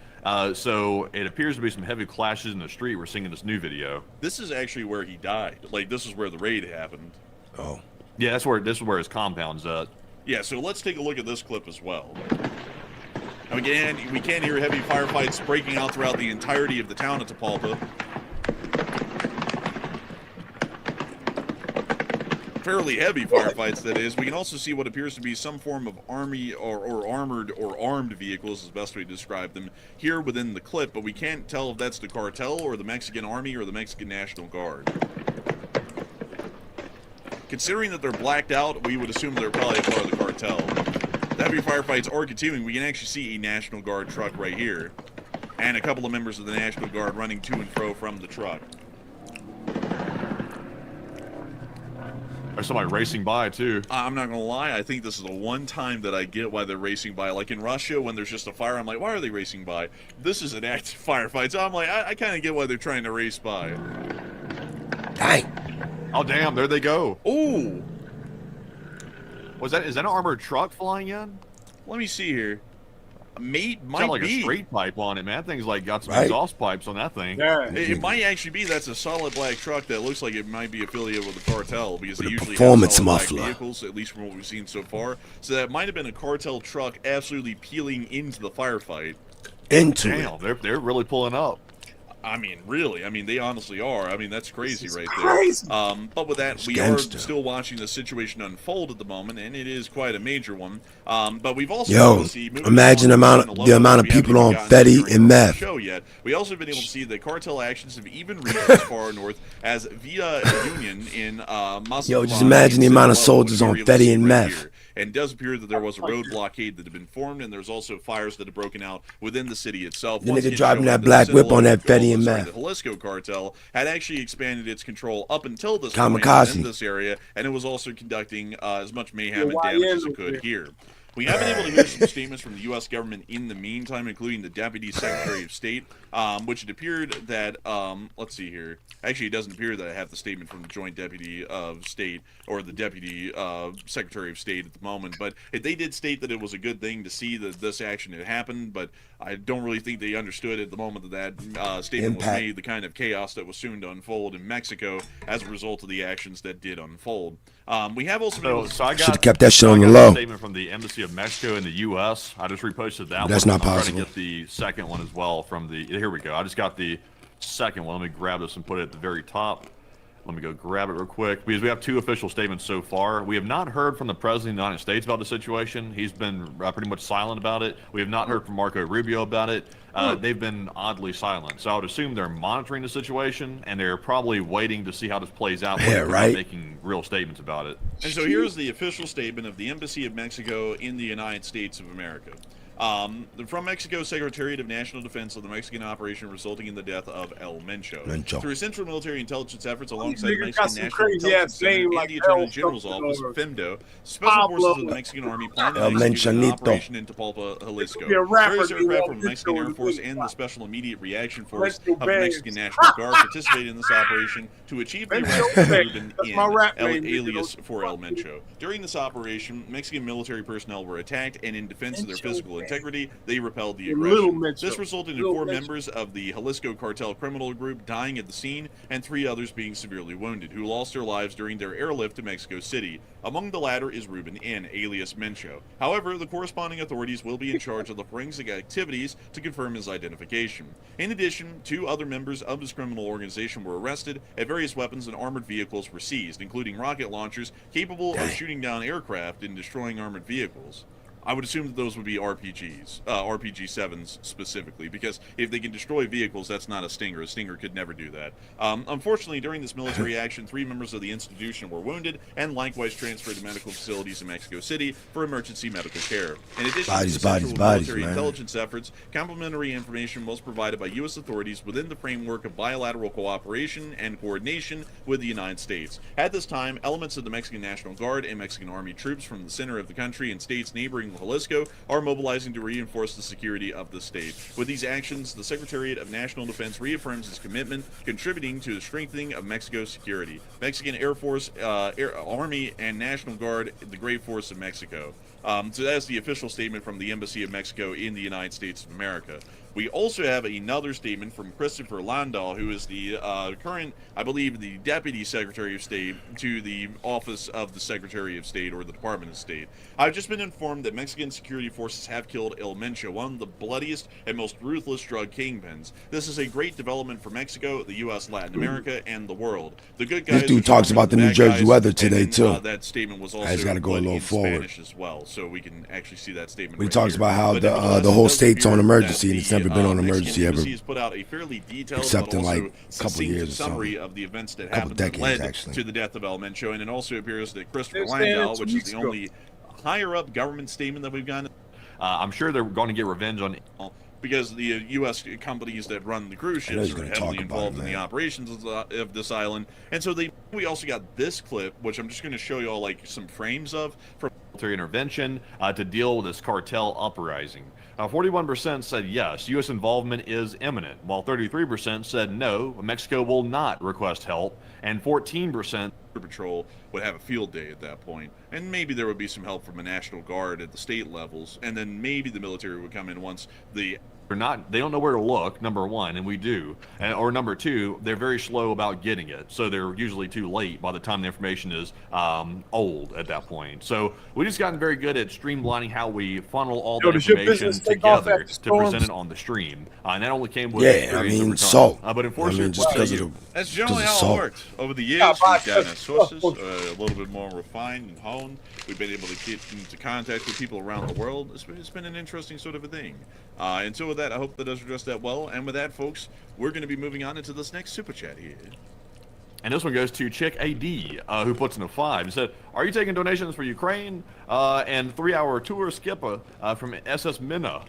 So it appears to be some heavy clashes in the street. We're seeing in this new video. This is actually where he died. Like, this is where the raid happened. Oh. Yeah, this is where his compound's at. Yeah, so let's take a look at this clip as well. And again, we can hear heavy firefights breaking out throughout the entirety of the town of Tapalpa. Fairly heavy firefights, that is. We can also see what appears to be some form of army or armored or armed vehicles, is the best way to describe them, here within the clip, but we can't tell if that's the cartel or the Mexican Army or the Mexican National Guard. Considering that they're blacked out, we would assume they're probably a part of the cartel. The heavy firefights are continuing. We can actually see a National Guard truck right here. And a couple of members of the National Guard running to and fro from the truck. There's somebody racing by, too. I'm not going to lie. I think this is the one time that I get why they're racing by. Like in Russia, when there's just a fire, I'm like, why are they racing by? This is an active firefight. So I'm like, I kind of get why they're trying to race by. Dang. Oh, damn. There they go. Ooh. Is that an armored truck flying in? Let me see here. Might like be a straight pipe on it, man. That thing's like got some exhaust pipes on that thing. Yeah. It might actually be that's a solid black truck that looks like it might be affiliated with the cartel because they usually performance have solid muffler. black vehicles, at least from what we've seen so far. So that might have been a cartel truck absolutely peeling into the firefight. Damn, they're really pulling up. I mean, really. I mean, they honestly are. I mean, that's crazy right crazy. there. But with that, we are still watching the situation unfold at the moment, and it is quite a major one. But we've also imagine the amount of people on Fetty and meth. Show yet. We also have been able to see that cartel actions have even reached as far north as Villa Union in Mazatlan. Yo, just imagine the amount of soldiers on Fetty and meth. And it does appear that there was a road blockade that had been formed, and there's also fires that have broken out within the city itself. The nigga driving that black whip on that Fetty and meth. The Jalisco cartel had actually expanded its control up until this Kamikaze. point in this area, and it was also conducting as much mayhem and damage as it could here. We have been able to hear some statements from the U.S. government in the meantime, including the Deputy Secretary of State, which it appeared that, let's see here. Actually, it doesn't appear that I have the statement from the Joint Deputy of State or the Deputy Secretary of State at the moment, but they did state that it was a good thing to see that this action had happened, but I don't really think they understood at the moment that statement was made, the kind of chaos that was soon to unfold in Mexico as a result of the actions that did unfold. We have also been able to... Should have kept that shit on the low. A statement from the Embassy of Mexico in the U.S. I just reposted that one. That's not I'm possible. trying to get the second one as well from the... Here we go. I just got the second one. Let me grab this and put it at the very top. Let me go grab it real quick, because we have two official statements so far. We have not heard from the President of the United States about the situation. He's been pretty much silent about it. We have not heard from Marco Rubio about it. They've been oddly silent. So I would assume they're monitoring the situation, and they're probably waiting to see how this plays out before making real statements about it. And so here's the official statement of the Embassy of Mexico in the United States of America. From Mexico, Secretariat of National Defense of the Mexican operation resulting in the death of El Mencho. Through Central Military Intelligence efforts alongside the Mexican National Intelligence Center and the Attorney General's Office, FEMDO, Special Forces of the Mexican Army plan to execute an operation in Tapalpa, Jalisco. Various aircraft from the Mexican Air Force and the Special Immediate Reaction Force of the Mexican National Guard participated in this operation to achieve the arrest of Ruben alias for El Mencho. During this operation, Mexican military personnel were attacked, and in defense of their physical integrity, they repelled the aggression. This resulted in 4 members of the Jalisco Cartel criminal group dying at the scene and 3 others being severely wounded, who lost their lives during their airlift to Mexico City. Among the latter is Ruben N., alias Mencho. However, the corresponding authorities will be in charge of the forensic activities to confirm his identification. In addition, 2 other members of this criminal organization were arrested, and various weapons and armored vehicles were seized, including rocket launchers capable of shooting down aircraft and destroying armored vehicles. I would assume that those would be RPGs, RPG-7s specifically, because if they can destroy vehicles, that's not a Stinger. A Stinger could never do that. Unfortunately, during this military action, 3 members of the institution were wounded and likewise transferred to medical facilities in Mexico City for emergency medical care. In addition to central military intelligence efforts, complementary information was provided by U.S. authorities within the framework of bilateral cooperation and coordination with the United States. At this time, elements of the Mexican National Guard and Mexican Army troops from the center of the country and states neighboring Jalisco are mobilizing to reinforce the security of the state. With these actions, the Secretariat of National Defense reaffirms its commitment, contributing to the strengthening of Mexico's security. Mexican Air Force, Army, and National Guard, the Great Force of Mexico. So that's the official statement from the Embassy of Mexico in the United States of America. We also have another statement from Christopher Landau, who is the current, I believe, the Deputy Secretary of State to the Office of the Secretary of State or the Department of State. I've just been informed that Mexican security forces have killed El Mencho, one of the bloodiest and most ruthless drug kingpins. This is a great development for Mexico, the U.S., Latin America, and the world. The good guys. This dude talks about the New Jersey weather today, too. That statement was also I just got to go a little forward. Spanish as well, so we can actually see that statement. He talks about how the whole state's on emergency, and it's never been on emergency ever, put out a fairly detailed, except but in also like a couple of years or summary of the events that couple happened that decades, led actually, to the death of El Mencho, and it also appears that Christopher Landau, which is the only higher-up government statement that we've gotten. I'm sure they're going to get revenge on, because the U.S. companies that run the cruise ships are heavily involved in the operations of this island, and so we also got this clip, which I'm just going to show you all like some frames of from military intervention to deal with this cartel uprising. 41% said yes, U.S. involvement is imminent, while 33% said no, Mexico will not request help, and 14% Patrol would have a field day at that point, and maybe there would be some help from a National Guard at the state levels, and then maybe the military would come in once they don't know where to look, number one, and we do, or number two, they're very slow about getting it, so they're usually too late by the time the information is old at that point. So we just gotten very good at streamlining how we funnel all the information together to present it on the stream, and that only came with but unfortunately, that's generally how it works. Over the years, we've gotten our sources a little bit more refined and honed. We've been able to get into contact with people around the world. It's been an interesting sort of a thing. And so with that, I hope that does address that well. And with that, folks, we're going to be moving on into this next super chat here. And this one goes to Chick AD, who puts in a 5 and said, "Are you taking donations for Ukraine?" And 3-hour tour skipper from SS Minna.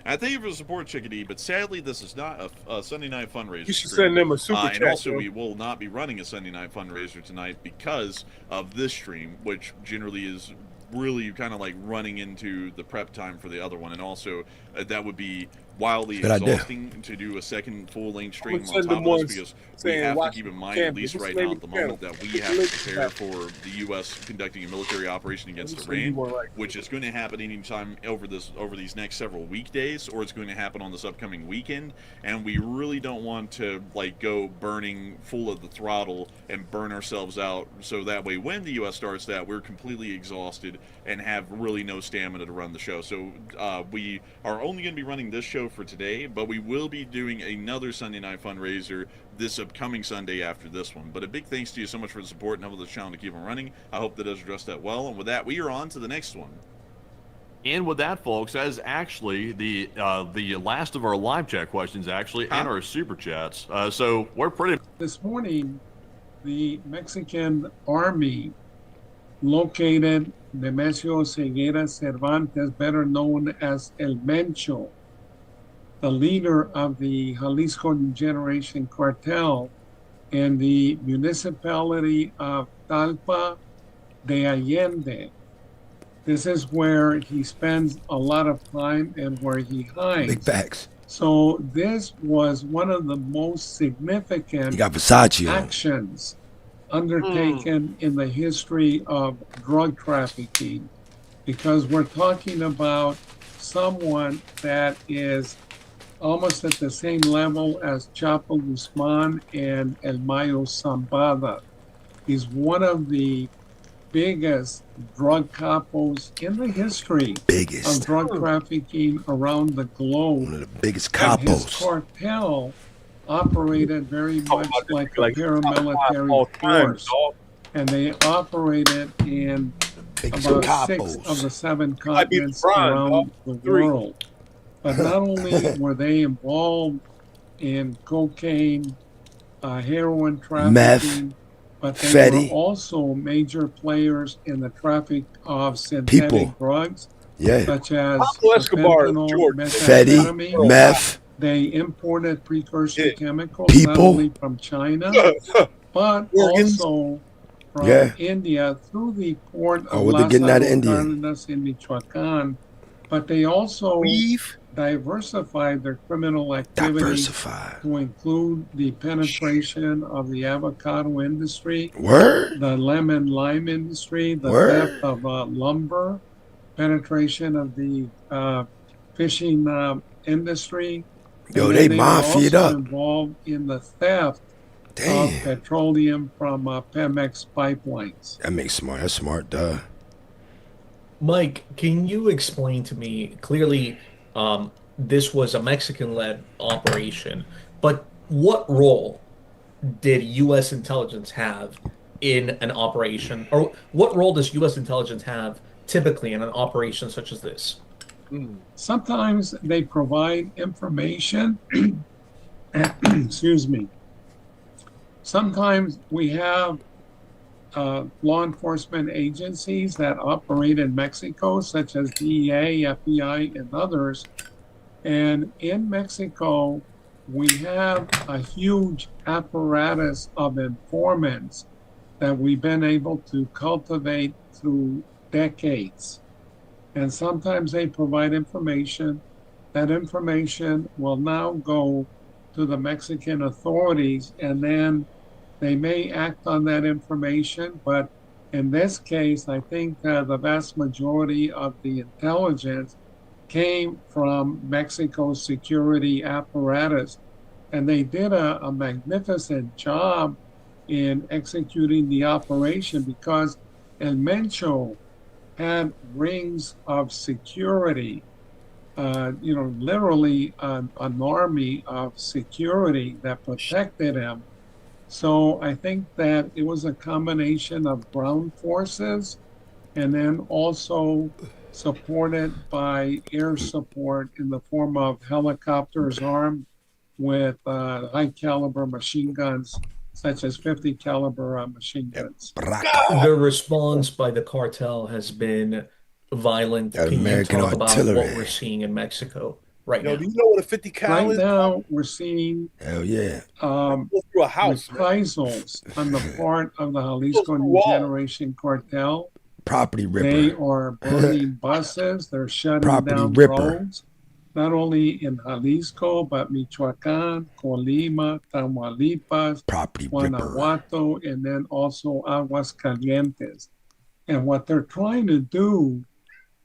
I thank you for the support, Chickadee, but sadly, this is not a Sunday night fundraiser. You should send them a super chat. And also, we will not be running a Sunday night fundraiser tonight because of this stream, which generally is really kind of like running into the prep time for the other one, and also that would be wildly exhausting to do a second full-length stream on top of this, because we have to keep in mind, at least right now at the moment, that we have to prepare for the U.S. conducting a military operation against Iran, which is going to happen anytime over these next several weekdays, or it's going to happen on this upcoming weekend, and we really don't want to like go burning full of the throttle and burn ourselves out, so that way when the U.S. starts that, we're completely exhausted and have really no stamina to run the show. So we are only going to be running this show for today, but we will be doing another Sunday night fundraiser this upcoming Sunday after this one. But a big thanks to you so much for the support and helping the channel to keep on running. I hope that does address that well. And with that, we are on to the next one. And with that, folks, that is actually the last of our live chat questions, actually, and our super chats. So we're pretty. This morning, the Mexican Army located Nemesio Ceguera Cervantes, better known as El Mencho, the leader of the Jalisco New Generation Cartel in the municipality of Talpa de Allende. This is where he spends a lot of time and where he hides. Big facts. So this was one of the most significant actions undertaken in the history of drug trafficking, because we're talking about someone that is almost at the same level as Chapo Guzman and El Mayo Zambada. He's one of the biggest drug capos in the history of drug trafficking around the globe. One of the biggest And his capos. cartel operated very much like a paramilitary force. And they operated in about 6 of the 7 continents around the world. But not only were they involved in cocaine, heroin trafficking, but they were also major players in the traffic of synthetic drugs, such as fentanyl, methamphetamine. Meth. They imported precursor chemicals not only from China, but also from India through the port of Las Cardenas in Michoacan. But they also diversified their criminal activity to include the penetration of the avocado industry, the lemon lime industry, the theft of lumber, penetration of the fishing industry. Yo, they mafia'd up. Involved in the theft of petroleum from Pemex pipelines. That makes smart. That's smart, duh. Mike, can you explain to me clearly? This was a Mexican-led operation, but what role did U.S. intelligence have in an operation, or what role does U.S. intelligence have typically in an operation such as this? Sometimes they provide information. Excuse me. Sometimes we have law enforcement agencies that operate in Mexico, such as DEA, FBI, and others. And in Mexico, we have a huge apparatus of informants that we've been able to cultivate through decades. And sometimes they provide information. That information will now go to the Mexican authorities, and then they may act on that information. But in this case, I think the vast majority of the intelligence came from Mexico's security apparatus. And they did a magnificent job in executing the operation because El Mencho had rings of security, literally an army of security that protected him. So I think that it was a combination of ground forces and then also supported by air support in the form of helicopters armed with high caliber machine guns, such as 50 caliber machine guns. The response by the cartel has been violent. Can American you talk artillery. about what we're seeing in Mexico right now? Do you know what a 50 cal is? Right now, we're seeing hell yeah, go through a house, reprisals on the part of the Jalisco New Generation Cartel. Property ripper. They are burning buses. They're shutting down roads, not only in Jalisco, but Michoacan, Colima, Tamaulipas, Guanajuato, and then also Aguascalientes. And what they're trying to do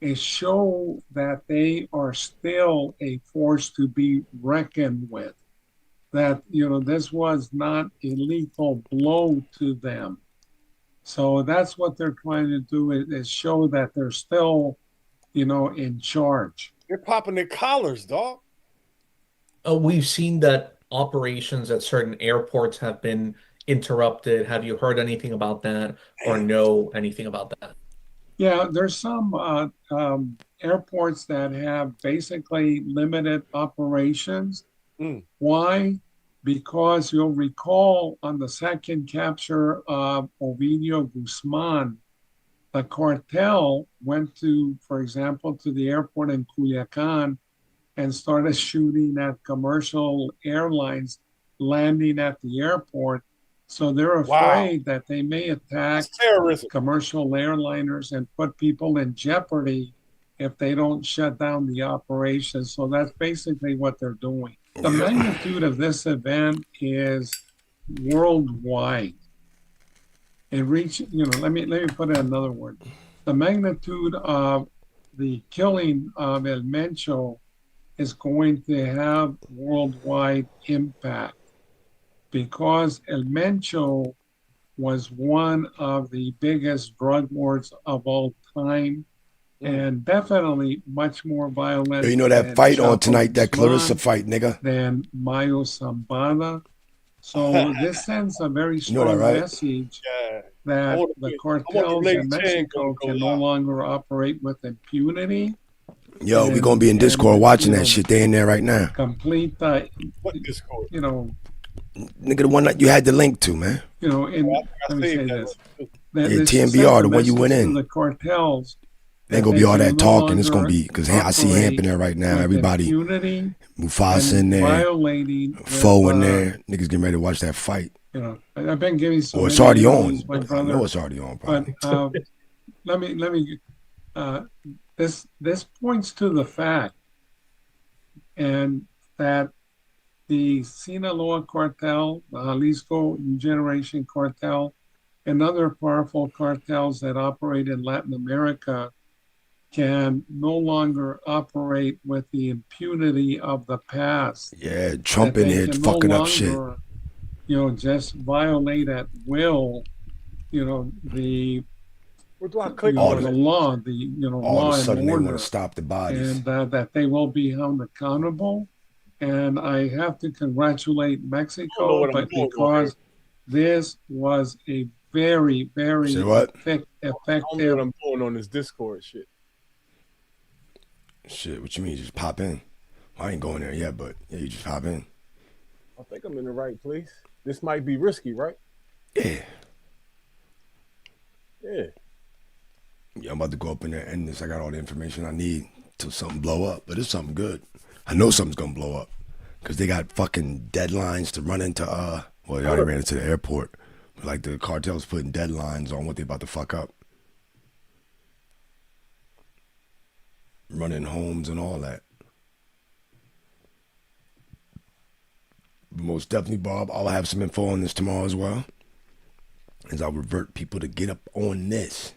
is show that they are still a force to be reckoned with. That, this was not a lethal blow to them. So that's what they're trying to do is show that they're still, in charge. They're popping their collars, dog. We've seen that operations at certain airports have been interrupted. Have you heard anything about that or know anything about that? Yeah, there's some airports that have basically limited operations. Why? Because you'll recall on the second capture of Ovidio Guzman, the cartel went to, for example, to the airport in Culiacan and started shooting at commercial airlines landing at the airport. So they're afraid that they may attack commercial airliners and put people in jeopardy if they don't shut down the operation. So that's basically what they're doing. The magnitude of this event is worldwide. It reached, let me put it in another word. The magnitude of the killing of El Mencho is going to have worldwide impact because El Mencho was one of the biggest drug lords of all time and definitely much more violent. You know that than fight on Chapo tonight, that Clarissa Guzman, fight, nigga. than Mayo Zambada. So this sends a very You know that, strong right? message Yeah. that the cartels in Mexico can no longer operate with impunity. Yo, we gonna be in Discord watching that shit. They in there right now. Complete, What Discord? you know, Nigga, the one that you had the link to, man. you know, in, I let me say saved that this. one. That Yeah, this TMBR, sends a the one you went message in. to the cartels Ain't that gonna they be all can that no talking. It's gonna longer be because I see Hamp in there right now. with Everybody, impunity Mufasa in and there, violating Foe with, in there. Niggas getting ready to watch that fight. You know, I've been giving so Or it's many already interviews, on. my I brother. know it's already on, probably. But let me. This points to the fact, and that the Sinaloa cartel, the Jalisco Generation cartel, and other powerful cartels that operate in Latin America can no longer operate with the impunity of the past. Yeah, Trump That in they here can fucking no up shit. longer, you know, just violate at will, you know, the Where do I click you know, on the it? law, the you know, All of law a and sudden they want order, to stop the bodies. and that they will be held accountable. And I have to congratulate Mexico, what I'm but doing on because this was a very, very Say what? I don't know effective. what I'm doing on this Discord shit. Shit, what you mean? Just pop in? I ain't going there yet, but yeah, you just pop in. I think I'm in the right place. This might be risky, right? Yeah. Yeah. Yeah, I'm about to go up in there and end this. I got all the information I need till something blow up, but it's something good. I know something's gonna blow up because they got fucking deadlines to run into. Well, they already ran into the airport. But like the cartels putting deadlines on what they about to fuck up, running homes and all that. Most definitely, Bob. I'll have some info on this tomorrow as well, as I'll revert people to get up on this.